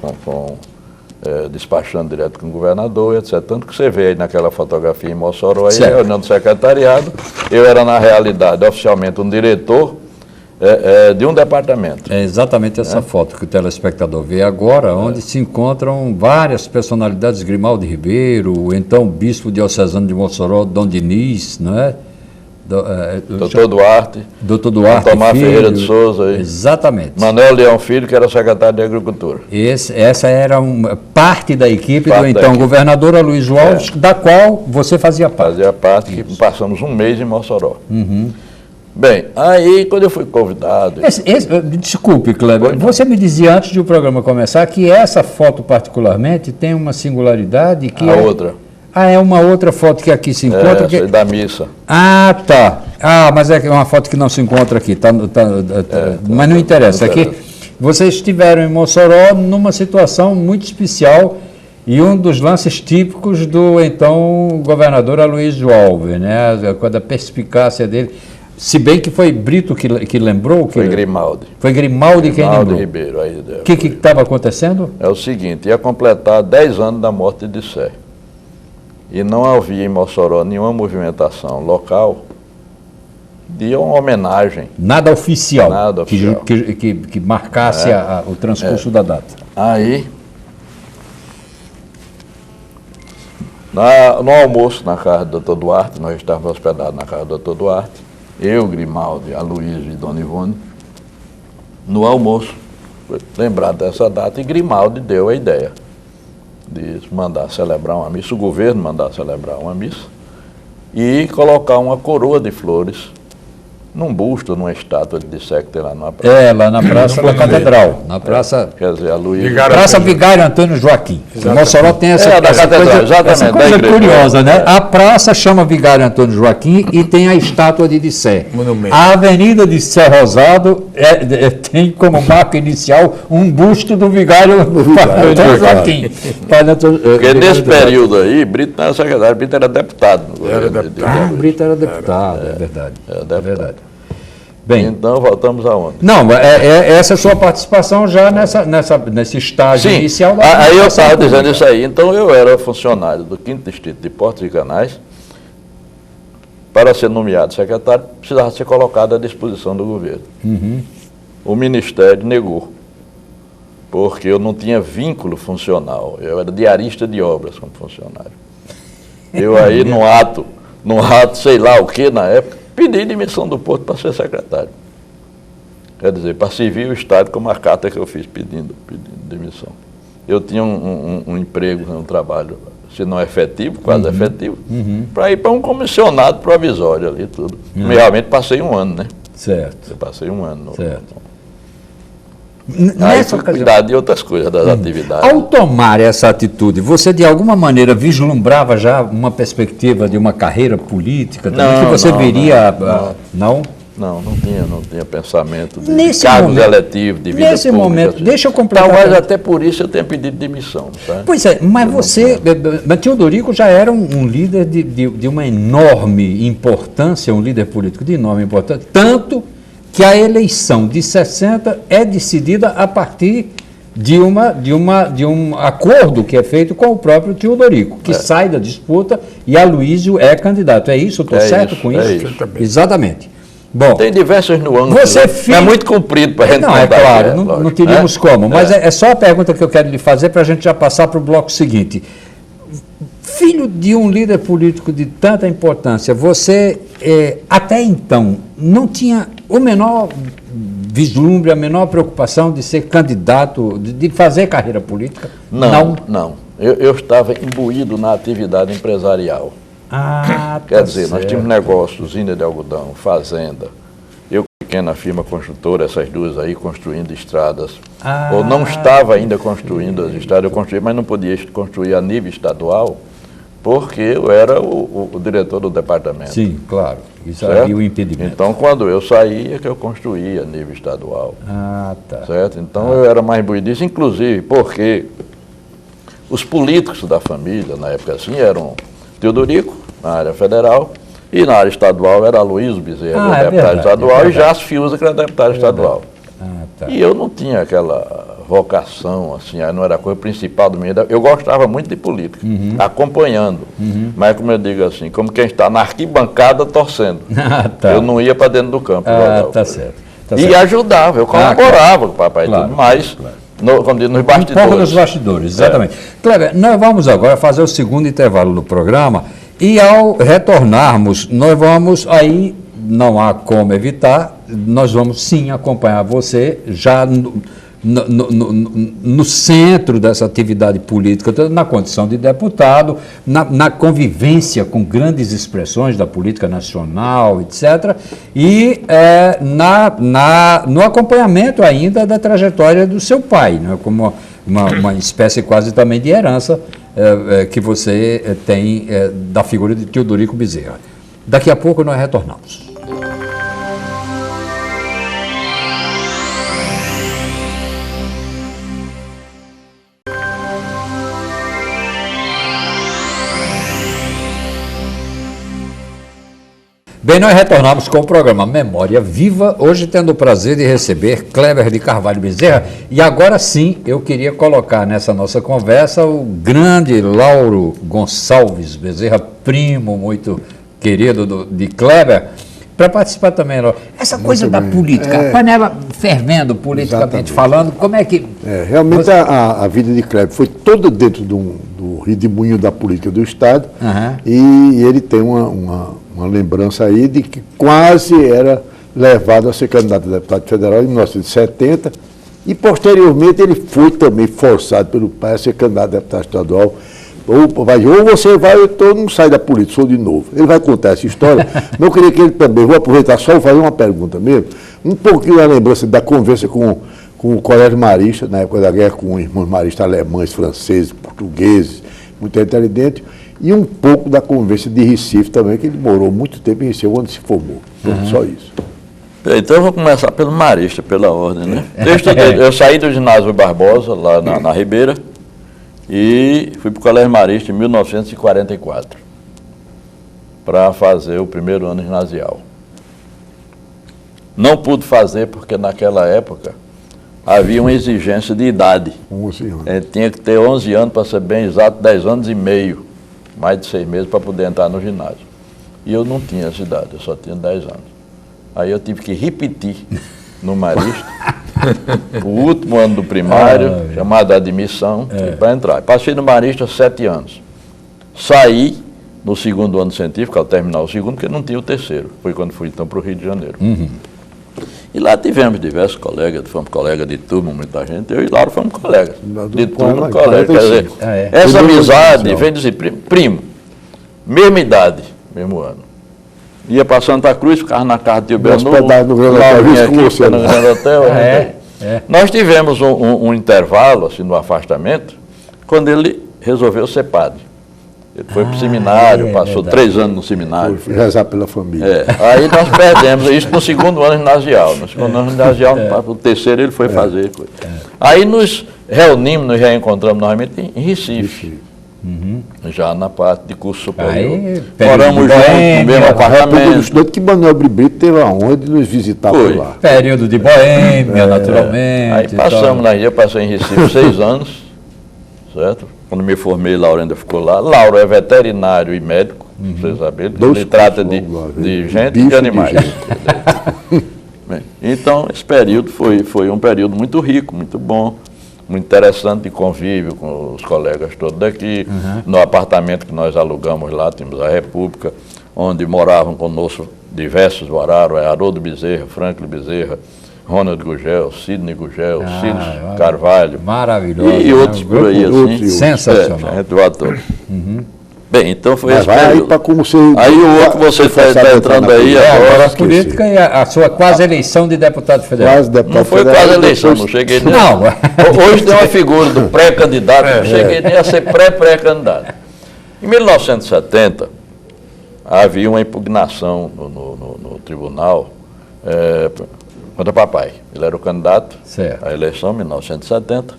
despachando direto com o governador, etc. Tanto que você vê aí naquela fotografia em Mossoró, aí, reunião do secretariado, eu era, na realidade, oficialmente um diretor de um departamento. É exatamente essa foto que o telespectador vê agora, onde se encontram várias personalidades, Grimaldi Ribeiro, então bispo diocesano de Mossoró, Dom Diniz, não é? Doutor Duarte. Doutor Duarte Tomás Filho, Ferreira de Souza. Exatamente. Manuel Leão Filho, que era secretário de Agricultura. Essa era uma parte da equipe do então governador Aloysio Alves, da qual você fazia parte. Fazia parte, que passamos um mês em Mossoró. Bem, aí quando eu fui convidado... Desculpe, Kleber, você me dizia antes de o programa começar que essa foto particularmente tem uma singularidade que outra. É uma outra foto que aqui se encontra. Essa da missa. Ah, tá. Mas é uma foto que não se encontra aqui, mas não interessa. Aqui, vocês estiveram em Mossoró numa situação muito especial e um dos lances típicos do então governador Aloysio Alves, né? Da perspicácia dele. Se bem que foi Brito que lembrou. Foi Grimaldi. Foi Grimaldi quem lembrou. Ribeiro. O que estava acontecendo? É o seguinte, ia completar 10 anos da morte de Sé. E não havia em Mossoró nenhuma movimentação local de uma homenagem. Nada oficial. Nada oficial. Que marcasse o transcurso da data. Aí, no almoço na casa do Dr. Duarte, nós estávamos hospedados na casa do Dr. Duarte, eu, Grimaldi, Aloysio e Dona Ivone, no almoço, foi lembrado dessa data, e Grimaldi deu a ideia de mandar celebrar uma missa, o governo mandar celebrar uma missa e colocar uma coroa de flores num busto, numa estátua de Sé que tem lá na praça. Lá na Praça da Catedral. Na praça... Quer dizer, a Luísa... Praça Vigário Antônio Joaquim. O Mossoró tem essa coisa curiosa, né? A praça chama Vigário Antônio Joaquim e tem a estátua de Sé. A Avenida de Sé Rosado tem como marca inicial um busto do Vigário Antônio Joaquim. Porque nesse período aí, Brito não era secretário, Brito era deputado. Brito era deputado, é verdade. É verdade. Bem, então voltamos aonde? Não, essa é a sua participação já nesse estágio inicial. Aí eu estava dizendo isso aí. Então eu era funcionário do 5º Distrito de Portos e Canais. Para ser nomeado secretário, precisava ser colocado à disposição do governo. O Ministério negou, porque eu não tinha vínculo funcional. Eu era diarista de obras como funcionário. Eu aí, num ato, sei lá o que na época, pedi demissão do Porto para ser secretário. Quer dizer, para servir o Estado como a carta que eu fiz pedindo demissão. Eu tinha um emprego, um trabalho, se não efetivo, quase efetivo, para ir para um comissionado provisório ali tudo. Realmente passei um ano, né? Certo. Eu passei um ano. Certo. Aí fui cuidar de outras coisas, das atividades. Ao tomar essa atitude, você de alguma maneira vislumbrava já uma perspectiva de uma carreira política? Que você veria... Não? Não tinha pensamento de cargos eletivos, de vida nesse pública. Momento, assim. Deixa eu completar. Talvez até por isso eu tenha pedido demissão. Tá? Pois é, mas mas Teodorico já era um líder de uma enorme importância, um líder político de enorme importância, tanto que a eleição de 60 é decidida a partir de um acordo que é feito com o próprio Teodorico, que sai da disputa e Aloysio é candidato. É isso? Estou certo com isso? Isso. Exatamente. Bom, tem diversas nuances. É muito comprido para a gente não, é claro, não teríamos como. Mas é só a pergunta que eu quero lhe fazer para a gente já passar para o bloco seguinte. Filho de um líder político de tanta importância, você até então não tinha o menor vislumbre, a menor preocupação de ser candidato, de fazer carreira política? Não. Eu estava imbuído na atividade empresarial. Quer dizer, nós tínhamos negócios, usina de algodão, fazenda. Eu, pequena firma construtora, essas duas aí, construindo estradas. Ou não estava ainda construindo as estradas, eu construía, mas não podia construir a nível estadual, porque eu era o diretor do departamento. Sim, claro. Isso havia o impedimento. Então, quando eu saía, que eu construía a nível estadual. Tá. Certo? Então, eu era mais imbuído disso, inclusive porque os políticos da família, na época assim, eram Teodorico, na área federal, e na área estadual era Aloysio Bezerra, deputado estadual, e Jácio Fiuza, que era deputado estadual. Tá. E eu não tinha aquela vocação, assim, não era a coisa principal do meio. Eu gostava muito de política, acompanhando. Mas, como eu digo assim, como quem está na arquibancada torcendo. Eu não ia para dentro do campo. Tá certo. E ajudava, eu colaborava com o papai, tudo, mas como diz, nos bastidores. Um pouco nos bastidores, exatamente. Kleber, nós vamos agora fazer o segundo intervalo do programa E ao retornarmos, nós vamos aí, não há como evitar, nós vamos sim acompanhar você já no centro dessa atividade política, na condição de deputado, na convivência com grandes expressões da política nacional, etc., e no acompanhamento ainda da trajetória do seu pai, né, como uma espécie quase também de herança que você tem da figura de Teodorico Bezerra. Daqui a pouco nós retornamos. Bem, nós retornamos com o programa Memória Viva, hoje tendo o prazer de receber Kleber de Carvalho Bezerra. E agora sim, eu queria colocar nessa nossa conversa o grande Lauro Gonçalves Bezerra, primo muito querido de Kleber, para participar também, Lauro. Essa coisa da política, a panela fervendo politicamente falando, como é que... realmente a vida de Kleber foi toda dentro do redemoinho da política do Estado, e ele tem uma lembrança aí de que quase era levado a ser candidato a deputado federal em 1970 e posteriormente ele foi também forçado pelo pai a ser candidato a deputado estadual. Ou você vai ou todo mundo sai da política, sou de novo. Ele vai contar essa história, mas eu queria que ele também, vou aproveitar só e fazer uma pergunta mesmo, um pouquinho da lembrança da conversa com o Colégio Marista, na época da guerra, com irmãos maristas alemães, franceses, portugueses, muito inteligente, e um pouco da convivência de Recife também, que ele morou muito tempo em Recife, onde se formou. Só isso. Então eu vou começar pelo Marista, pela ordem, né? Eu saí do ginásio Barbosa, lá na Ribeira, e fui para o Colégio Marista em 1944, para fazer o primeiro ano ginasial. Não pude fazer porque naquela época havia uma exigência de idade. 11 anos. Tinha que ter 11 anos, para ser bem exato, 10 anos e meio. Mais de 6 meses para poder entrar no ginásio. E eu não tinha essa idade, eu só tinha 10 anos. Aí eu tive que repetir no Marista o último ano do primário, chamado admissão, para entrar. Passei no Marista 7 anos. Saí no segundo ano científico, ao terminar o segundo, porque não tinha o terceiro. Foi quando fui então para o Rio de Janeiro. E lá tivemos diversos colegas, fomos colegas de turma, muita gente. Eu e Lauro fomos colegas de turma, colegas. Quer dizer, essa amizade vem dizer, primo, mesma idade, mesmo ano. Ia para Santa Cruz, ficava na casa de Tio Benu, no Grande Hotel. Nós tivemos um intervalo, assim, no afastamento, quando ele resolveu ser padre. Ele foi para o seminário, passou 3 anos no seminário. Foi rezar pela família. Aí nós perdemos, isso no segundo ano ginasial. No segundo ano ginasial, no terceiro ele foi fazer coisa. Aí nos reunimos, nos reencontramos novamente em Recife. Já na parte de curso superior. Moramos juntos no mesmo apartamento. Que Manuel Brito teve a honra de nos visitar por lá. Período de Boêmia, naturalmente. Aí passamos, eu passei em Recife 6 anos, certo? Quando me formei, Lauro ainda ficou lá. Lauro é veterinário e médico, vocês sabem. Ele trata de gente e de animais. Bem, então, esse período foi um período muito rico, muito bom, muito interessante de convívio com os colegas todos daqui. No apartamento que nós alugamos lá, tínhamos a República, onde moravam conosco diversos moraram, Haroldo Bezerra, Franklin Bezerra, Ronald Gugel, Sidney Gugel, Cílio Carvalho. Maravilhoso. E outros por aí, assim. Sensacional. Gente, o ator. Bem, então foi esse Aí, período. aí o outro que você está entrando aí agora. A política e a sua quase eleição de deputado federal. Não foi quase eleição, não cheguei nem. Não. Hoje tem uma figura do pré-candidato, não cheguei nem a ser pré-candidato. Em 1970, havia uma impugnação no tribunal contra papai. Ele era o candidato à eleição em 1970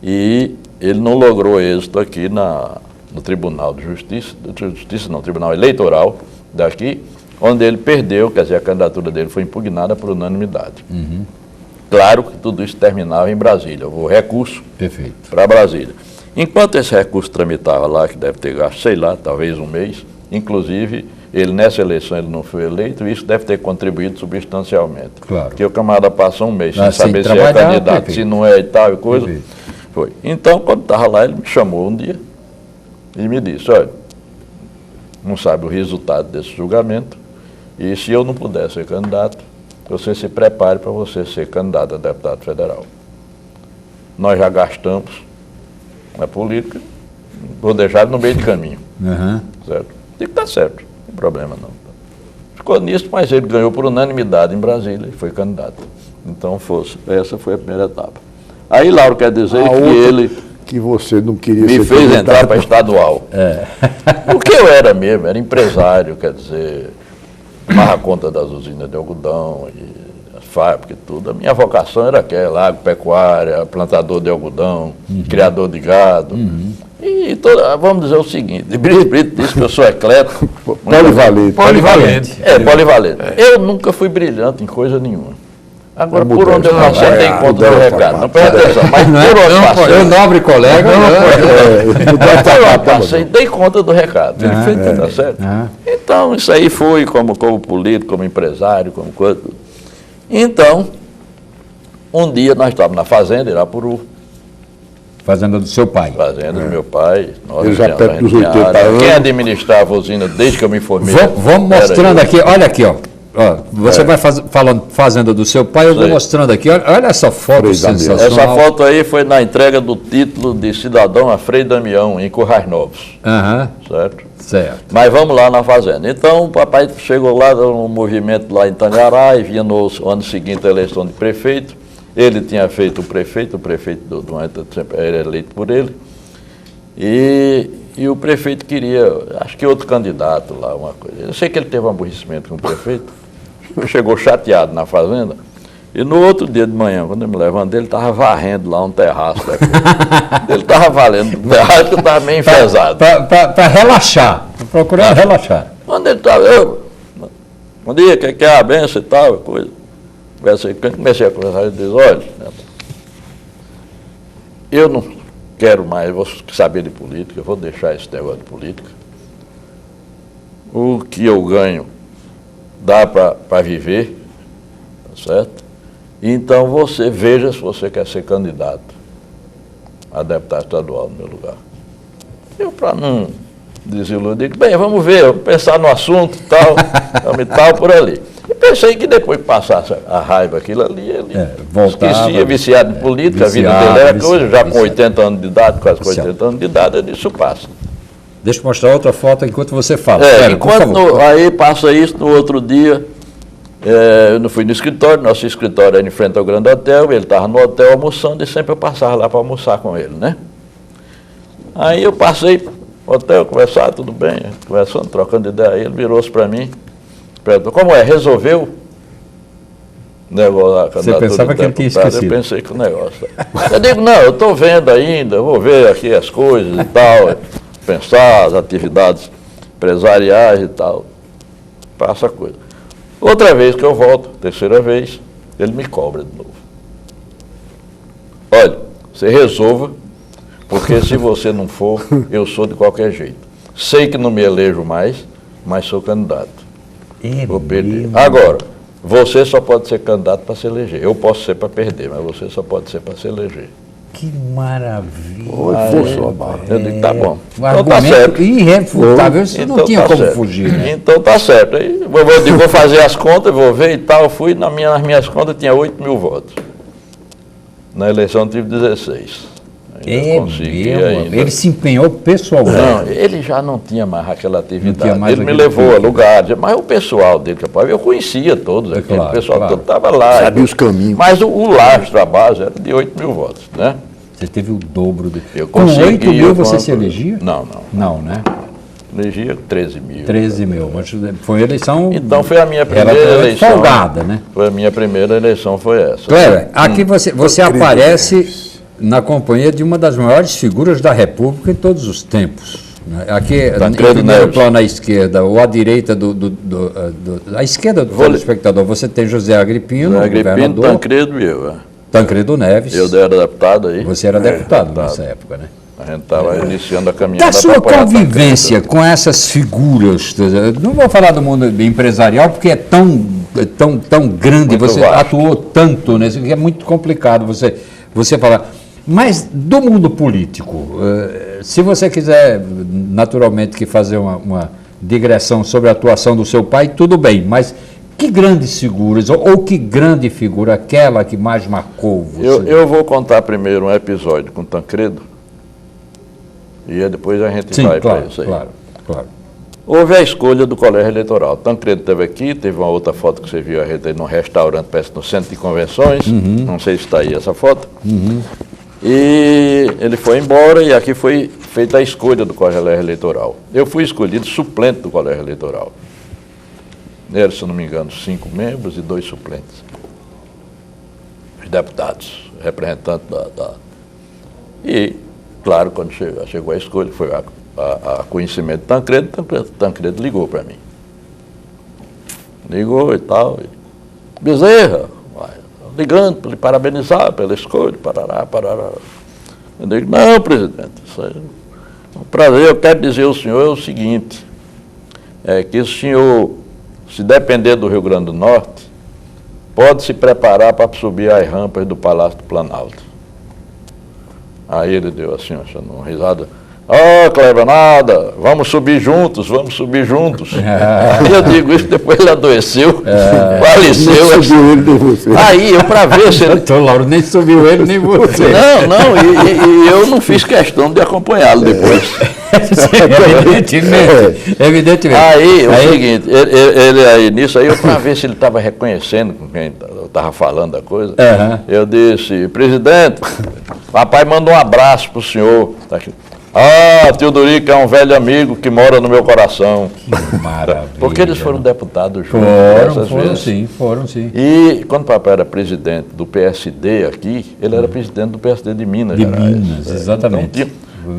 e ele não logrou êxito aqui no Tribunal de Justiça, Tribunal Eleitoral daqui, onde ele perdeu, quer dizer, a candidatura dele foi impugnada por unanimidade. Claro que tudo isso terminava em Brasília, o recurso para Brasília. Enquanto esse recurso tramitava lá, que deve ter gasto, sei lá, talvez um mês, inclusive, ele nessa eleição ele não foi eleito, e isso deve ter contribuído substancialmente. Claro. Porque o camarada passa um mês sem saber se é candidato, se não é e tal e coisa. Foi. Então, quando estava lá, ele me chamou um dia e me disse, olha, não sabe o resultado desse julgamento, e se eu não puder ser candidato, você se prepare para você ser candidato a deputado federal. Nós já gastamos na política, vou deixar ele no meio do caminho. Certo? Tem que estar certo, não tem problema não. Ficou nisso, mas ele ganhou por unanimidade em Brasília e foi candidato. Então, essa foi a primeira etapa. Aí, Lauro, quer dizer que ele que você não queria me ser fez candidato. entrar para estadual. O que eu era mesmo, era empresário, quer dizer, tomava conta das usinas de algodão, e as fábricas e tudo. A minha vocação era aquela, agropecuária, plantador de algodão, criador de gado. E vamos dizer o seguinte, Brito disse que eu sou eclético. Polivalente. Polivalente. Polivalente. Eu nunca fui brilhante em coisa nenhuma. Agora, por onde eu passei, dei conta do recado. Não presta atenção, mas por onde passei... Meu nobre colega... Por onde passei, dei conta do recado. Tá certo? Então, isso aí foi como político, como empresário, como coisa. Então, um dia nós estávamos na fazenda, em Irapuru. Fazenda do seu pai. Fazenda do meu pai. Ele já perto dos 80 anos. Quem administrava a usina desde que eu me formei? Vamos mostrando aqui, olha aqui, ó. Você vai falando fazenda do seu pai, eu vou mostrando aqui. Olha essa foto sensacional. Essa foto aí foi na entrega do título de cidadão a Frei Damião, em Currais Novos. Certo? Mas vamos lá na fazenda. Então, o papai chegou lá, no movimento lá em Tangará, e vinha no ano seguinte a eleição de prefeito. Ele tinha feito o prefeito do Antes sempre era eleito por ele. E o prefeito queria, acho que outro candidato lá, uma coisa. Eu sei que ele teve um aborrecimento com o prefeito, chegou chateado na fazenda, e no outro dia de manhã, quando eu me levantei, ele estava varrendo lá um terraço. Ele estava valendo um terraço que estava meio enfesado. Para relaxar, procurar relaxar. Quando ele estava, bom dia, que é a benção e tal, coisa. Comecei a conversar, ele disse, olha, eu não quero mais, vou saber de política, eu vou deixar esse negócio de política. O que eu ganho dá para viver, tá certo? Então você veja se você quer ser candidato a deputado estadual no meu lugar. Eu, para não desiludir, digo, bem, vamos ver, vamos pensar no assunto e tal, por ali. E pensei que depois que passasse a raiva aquilo ali, ele esquecia, viciado em política, a vida dele era coisa, já com 80 anos de idade, quase com 80 anos de idade, eu disse, isso passa. Deixa eu mostrar outra foto enquanto você fala. Aí passa isso, no outro dia, eu não fui no escritório, nosso escritório era em frente ao Grande Hotel, ele estava no hotel almoçando e sempre eu passava lá para almoçar com ele, né? Aí eu passei no hotel, conversar, tudo bem, conversando, trocando ideia, aí ele virou-se para mim, perguntou, como é, resolveu? Você pensava que ele tinha esquecido? Eu pensei que o negócio... Eu digo, não, eu estou vendo ainda, vou ver aqui as coisas e tal, pensar as atividades empresariais e tal, passa a coisa. Outra vez que eu volto, terceira vez, ele me cobra de novo. Olha, você resolva, porque se você não for, eu sou de qualquer jeito. Sei que não me elejo mais, mas sou candidato. Vou perder. Agora, você só pode ser candidato para se eleger. Eu posso ser para perder, mas você só pode ser para se eleger. Que maravilha. Forçou a barra. Eu digo, tá bom. Então tá certo. Irrefutável, você não tinha como fugir. Né? Então tá certo. Aí, vou fazer as contas, vou ver e tal. Fui, nas minhas contas tinha 8 mil votos. Na eleição tive 16. Ele se empenhou pessoalmente. Não, ele já não tinha mais aquela atividade. Ele me levou a lugares, mas o pessoal dele, eu conhecia todos, o pessoal todo estava lá. Sabia os caminhos. Mas o lastro da base era de 8 mil votos, né? Você teve o dobro de... Com 8 mil você se elegia? Não. Não, né? Elegia 13 mil. 13 mil, mas foi uma eleição... Então foi a minha primeira eleição. Folgada, né? Foi a minha primeira eleição, foi essa. Cléber, aqui você aparece na companhia de uma das maiores figuras da República em todos os tempos. Aqui, em primeiro plano à esquerda, ou à direita à esquerda do telespectador, você tem José Agripino, governador. Tancredo e eu. Tancredo Neves. Eu era deputado aí. Você era deputado nessa época, né? A gente estava iniciando a caminhada. Da sua convivência com essas figuras, não vou falar do mundo empresarial, porque é tão grande, muito você vasto. Atuou tanto nesse, que é muito complicado você falar. Mas do mundo político, se você quiser naturalmente que fazer uma digressão sobre a atuação do seu pai, tudo bem, mas que grandes figuras, ou que grande figura, aquela que mais marcou você? Eu vou contar primeiro um episódio com Tancredo, e aí depois a gente vai para isso aí. Claro. Houve a escolha do colégio eleitoral. Tancredo esteve aqui, teve uma outra foto que você viu a gente aí num restaurante, parece no centro de convenções, não sei se está aí essa foto. E ele foi embora e aqui foi feita a escolha do colégio eleitoral. Eu fui escolhido suplente do colégio eleitoral. Eram, se não me engano, 5 membros e 2 suplentes. Os deputados, representantes da... E, claro, quando chegou a escolha, foi a conhecimento de Tancredo ligou para mim. Ligou e tal. Bezerra, ligando para lhe parabenizar pela escolha, parará. Eu digo, não, presidente, isso aí é um prazer, eu quero dizer ao senhor é o seguinte, é que o senhor, se depender do Rio Grande do Norte, pode se preparar para subir as rampas do Palácio do Planalto. Aí ele deu assim, achando uma risada. Kleber, nada, vamos subir juntos. Aí eu digo isso, depois ele adoeceu, faleceu. Nem subiu ele nem você. Aí eu, para ver se ele... Doutor Lauro, nem subiu ele nem você. Não, e eu não fiz questão de acompanhá-lo depois. Evidentemente. Aí, o seguinte, ele aí nisso, aí eu, para ver se ele estava reconhecendo com quem eu estava falando a coisa, eu disse, presidente, papai manda um abraço para o senhor. Teodorico é um velho amigo que mora no meu coração. Maravilha. Porque eles foram deputados juntos. Foram sim. E quando o papai era presidente do PSD aqui, ele era presidente do PSD de Minas Gerais. Minas, exatamente. Então,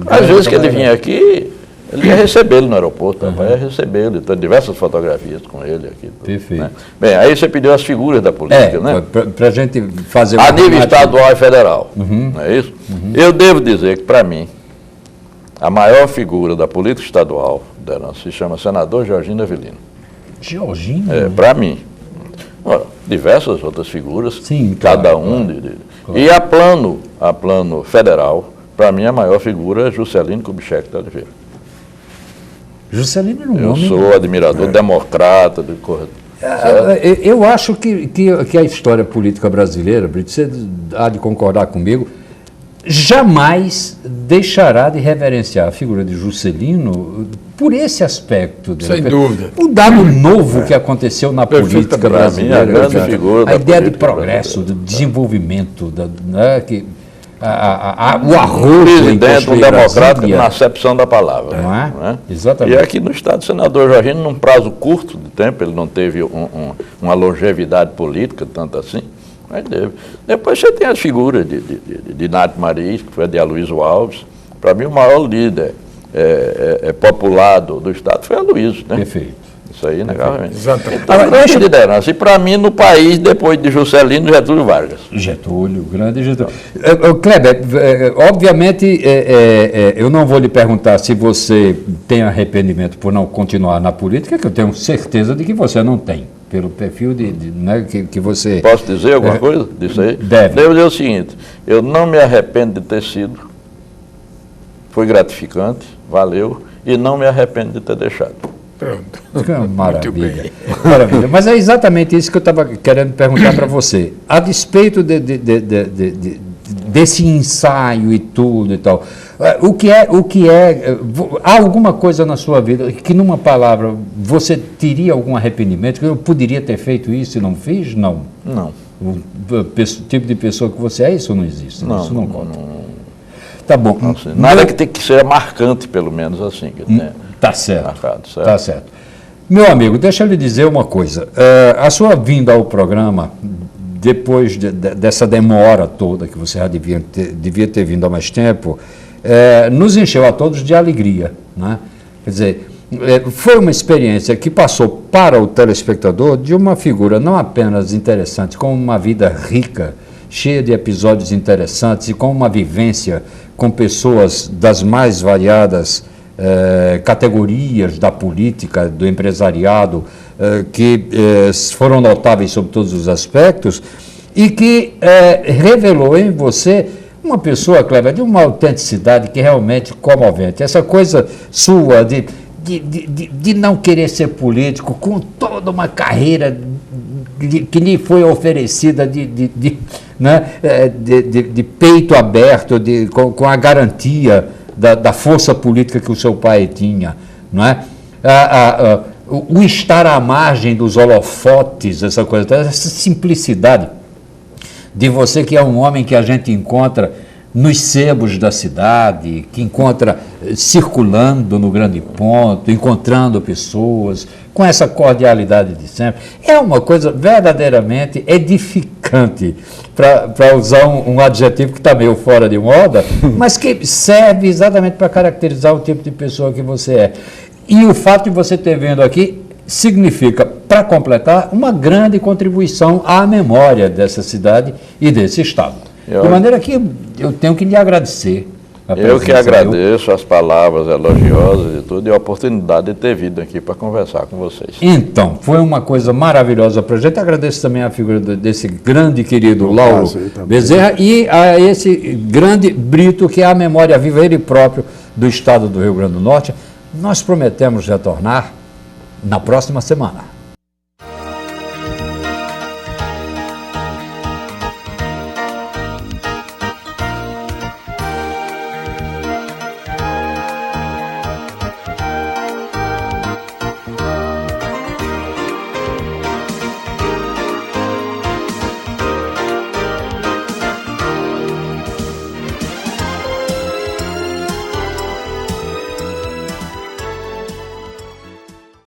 às vezes que ele vinha aqui, ele ia recebê-lo no aeroporto, papai ia recebê-lo. Então, diversas fotografias com ele aqui. Perfeito. Né? Bem, aí você pediu as figuras da política, né? Para a gente fazer a nível estadual e federal, não é isso? Eu devo dizer que, para mim, a maior figura da política estadual dela se chama senador Georgino Avelino. Georgino? Para mim. Diversas outras figuras, sim, cada um. Claro. E a plano federal, para mim a maior figura é Juscelino Kubitschek de Oliveira. Juscelino era um Eu homem... sou admirador democrata. Eu acho que a história política brasileira, Brito, você há de concordar comigo, jamais deixará de reverenciar a figura de Juscelino por esse aspecto. Sem dúvida. O dado novo que aconteceu na política brasileira. A grande figura a ideia de progresso, de desenvolvimento, o arroz. Presidente, um democrata na acepção da palavra. Não é? Não é? Exatamente. E aqui no estado, o senador Georgino, num prazo curto de tempo, ele não teve uma longevidade política, tanto assim, mas teve. Depois você tem as figuras de Nath Maris, que foi a de Aloysio Alves. Para mim, o maior líder popular do estado foi Aloysio, né? Perfeito. Isso aí, negavelmente. Exatamente. Então, grande liderança. E para mim, no país, depois de Juscelino, Getúlio Vargas. Grande Getúlio. Kleber, obviamente, eu não vou lhe perguntar se você tem arrependimento por não continuar na política, que eu tenho certeza de que você não tem, pelo perfil né, que você... Posso dizer alguma coisa disso aí? Deve. Devo dizer o seguinte, eu não me arrependo de ter sido, foi gratificante, valeu, e não me arrependo de ter deixado. Pronto. Maravilha. Maravilha. Mas é exatamente isso que eu estava querendo perguntar para você. A despeito desse ensaio e tudo e tal, há alguma coisa na sua vida que, numa palavra, você teria algum arrependimento? Que eu poderia ter feito isso e não fiz? Não. Não. O tipo de pessoa que você é, isso não existe. Não, isso não conta. Tá bom. Assim, nada que tem que ser marcante, pelo menos assim. Que tá certo. Marcado, certo. Tá certo. Meu amigo, deixa eu lhe dizer uma coisa. A sua vinda ao programa, depois dessa demora toda, que você já devia ter vindo há mais tempo, nos encheu a todos de alegria, né? Quer dizer, foi uma experiência que passou para o telespectador de uma figura não apenas interessante, como uma vida rica, cheia de episódios interessantes e com uma vivência com pessoas das mais variadas categorias da política, do empresariado, que foram notáveis sob todos os aspectos e que revelou em você uma pessoa, Kleber, de uma autenticidade que realmente comovente. Essa coisa sua de de não querer ser político, com toda uma carreira que lhe foi oferecida de peito aberto, com a garantia da força política que o seu pai tinha, não é? O estar à margem dos holofotes, essa coisa, essa simplicidade de você, que é um homem que a gente encontra nos sebos da cidade, que encontra circulando no grande ponto, encontrando pessoas, com essa cordialidade de sempre. É uma coisa verdadeiramente edificante, para usar um adjetivo que está meio fora de moda, mas que serve exatamente para caracterizar o tipo de pessoa que você é. E o fato de você ter vindo aqui significa, para completar, uma grande contribuição à memória dessa cidade e desse estado. De maneira que eu tenho que lhe agradecer. Eu que agradeço as palavras elogiosas e tudo, e a oportunidade de ter vindo aqui para conversar com vocês. Então, foi uma coisa maravilhosa para a gente. Agradeço também a figura desse grande querido Lauro Bezerra e a esse grande Brito, que é a memória viva, ele próprio, do estado do Rio Grande do Norte. Nós prometemos retornar na próxima semana.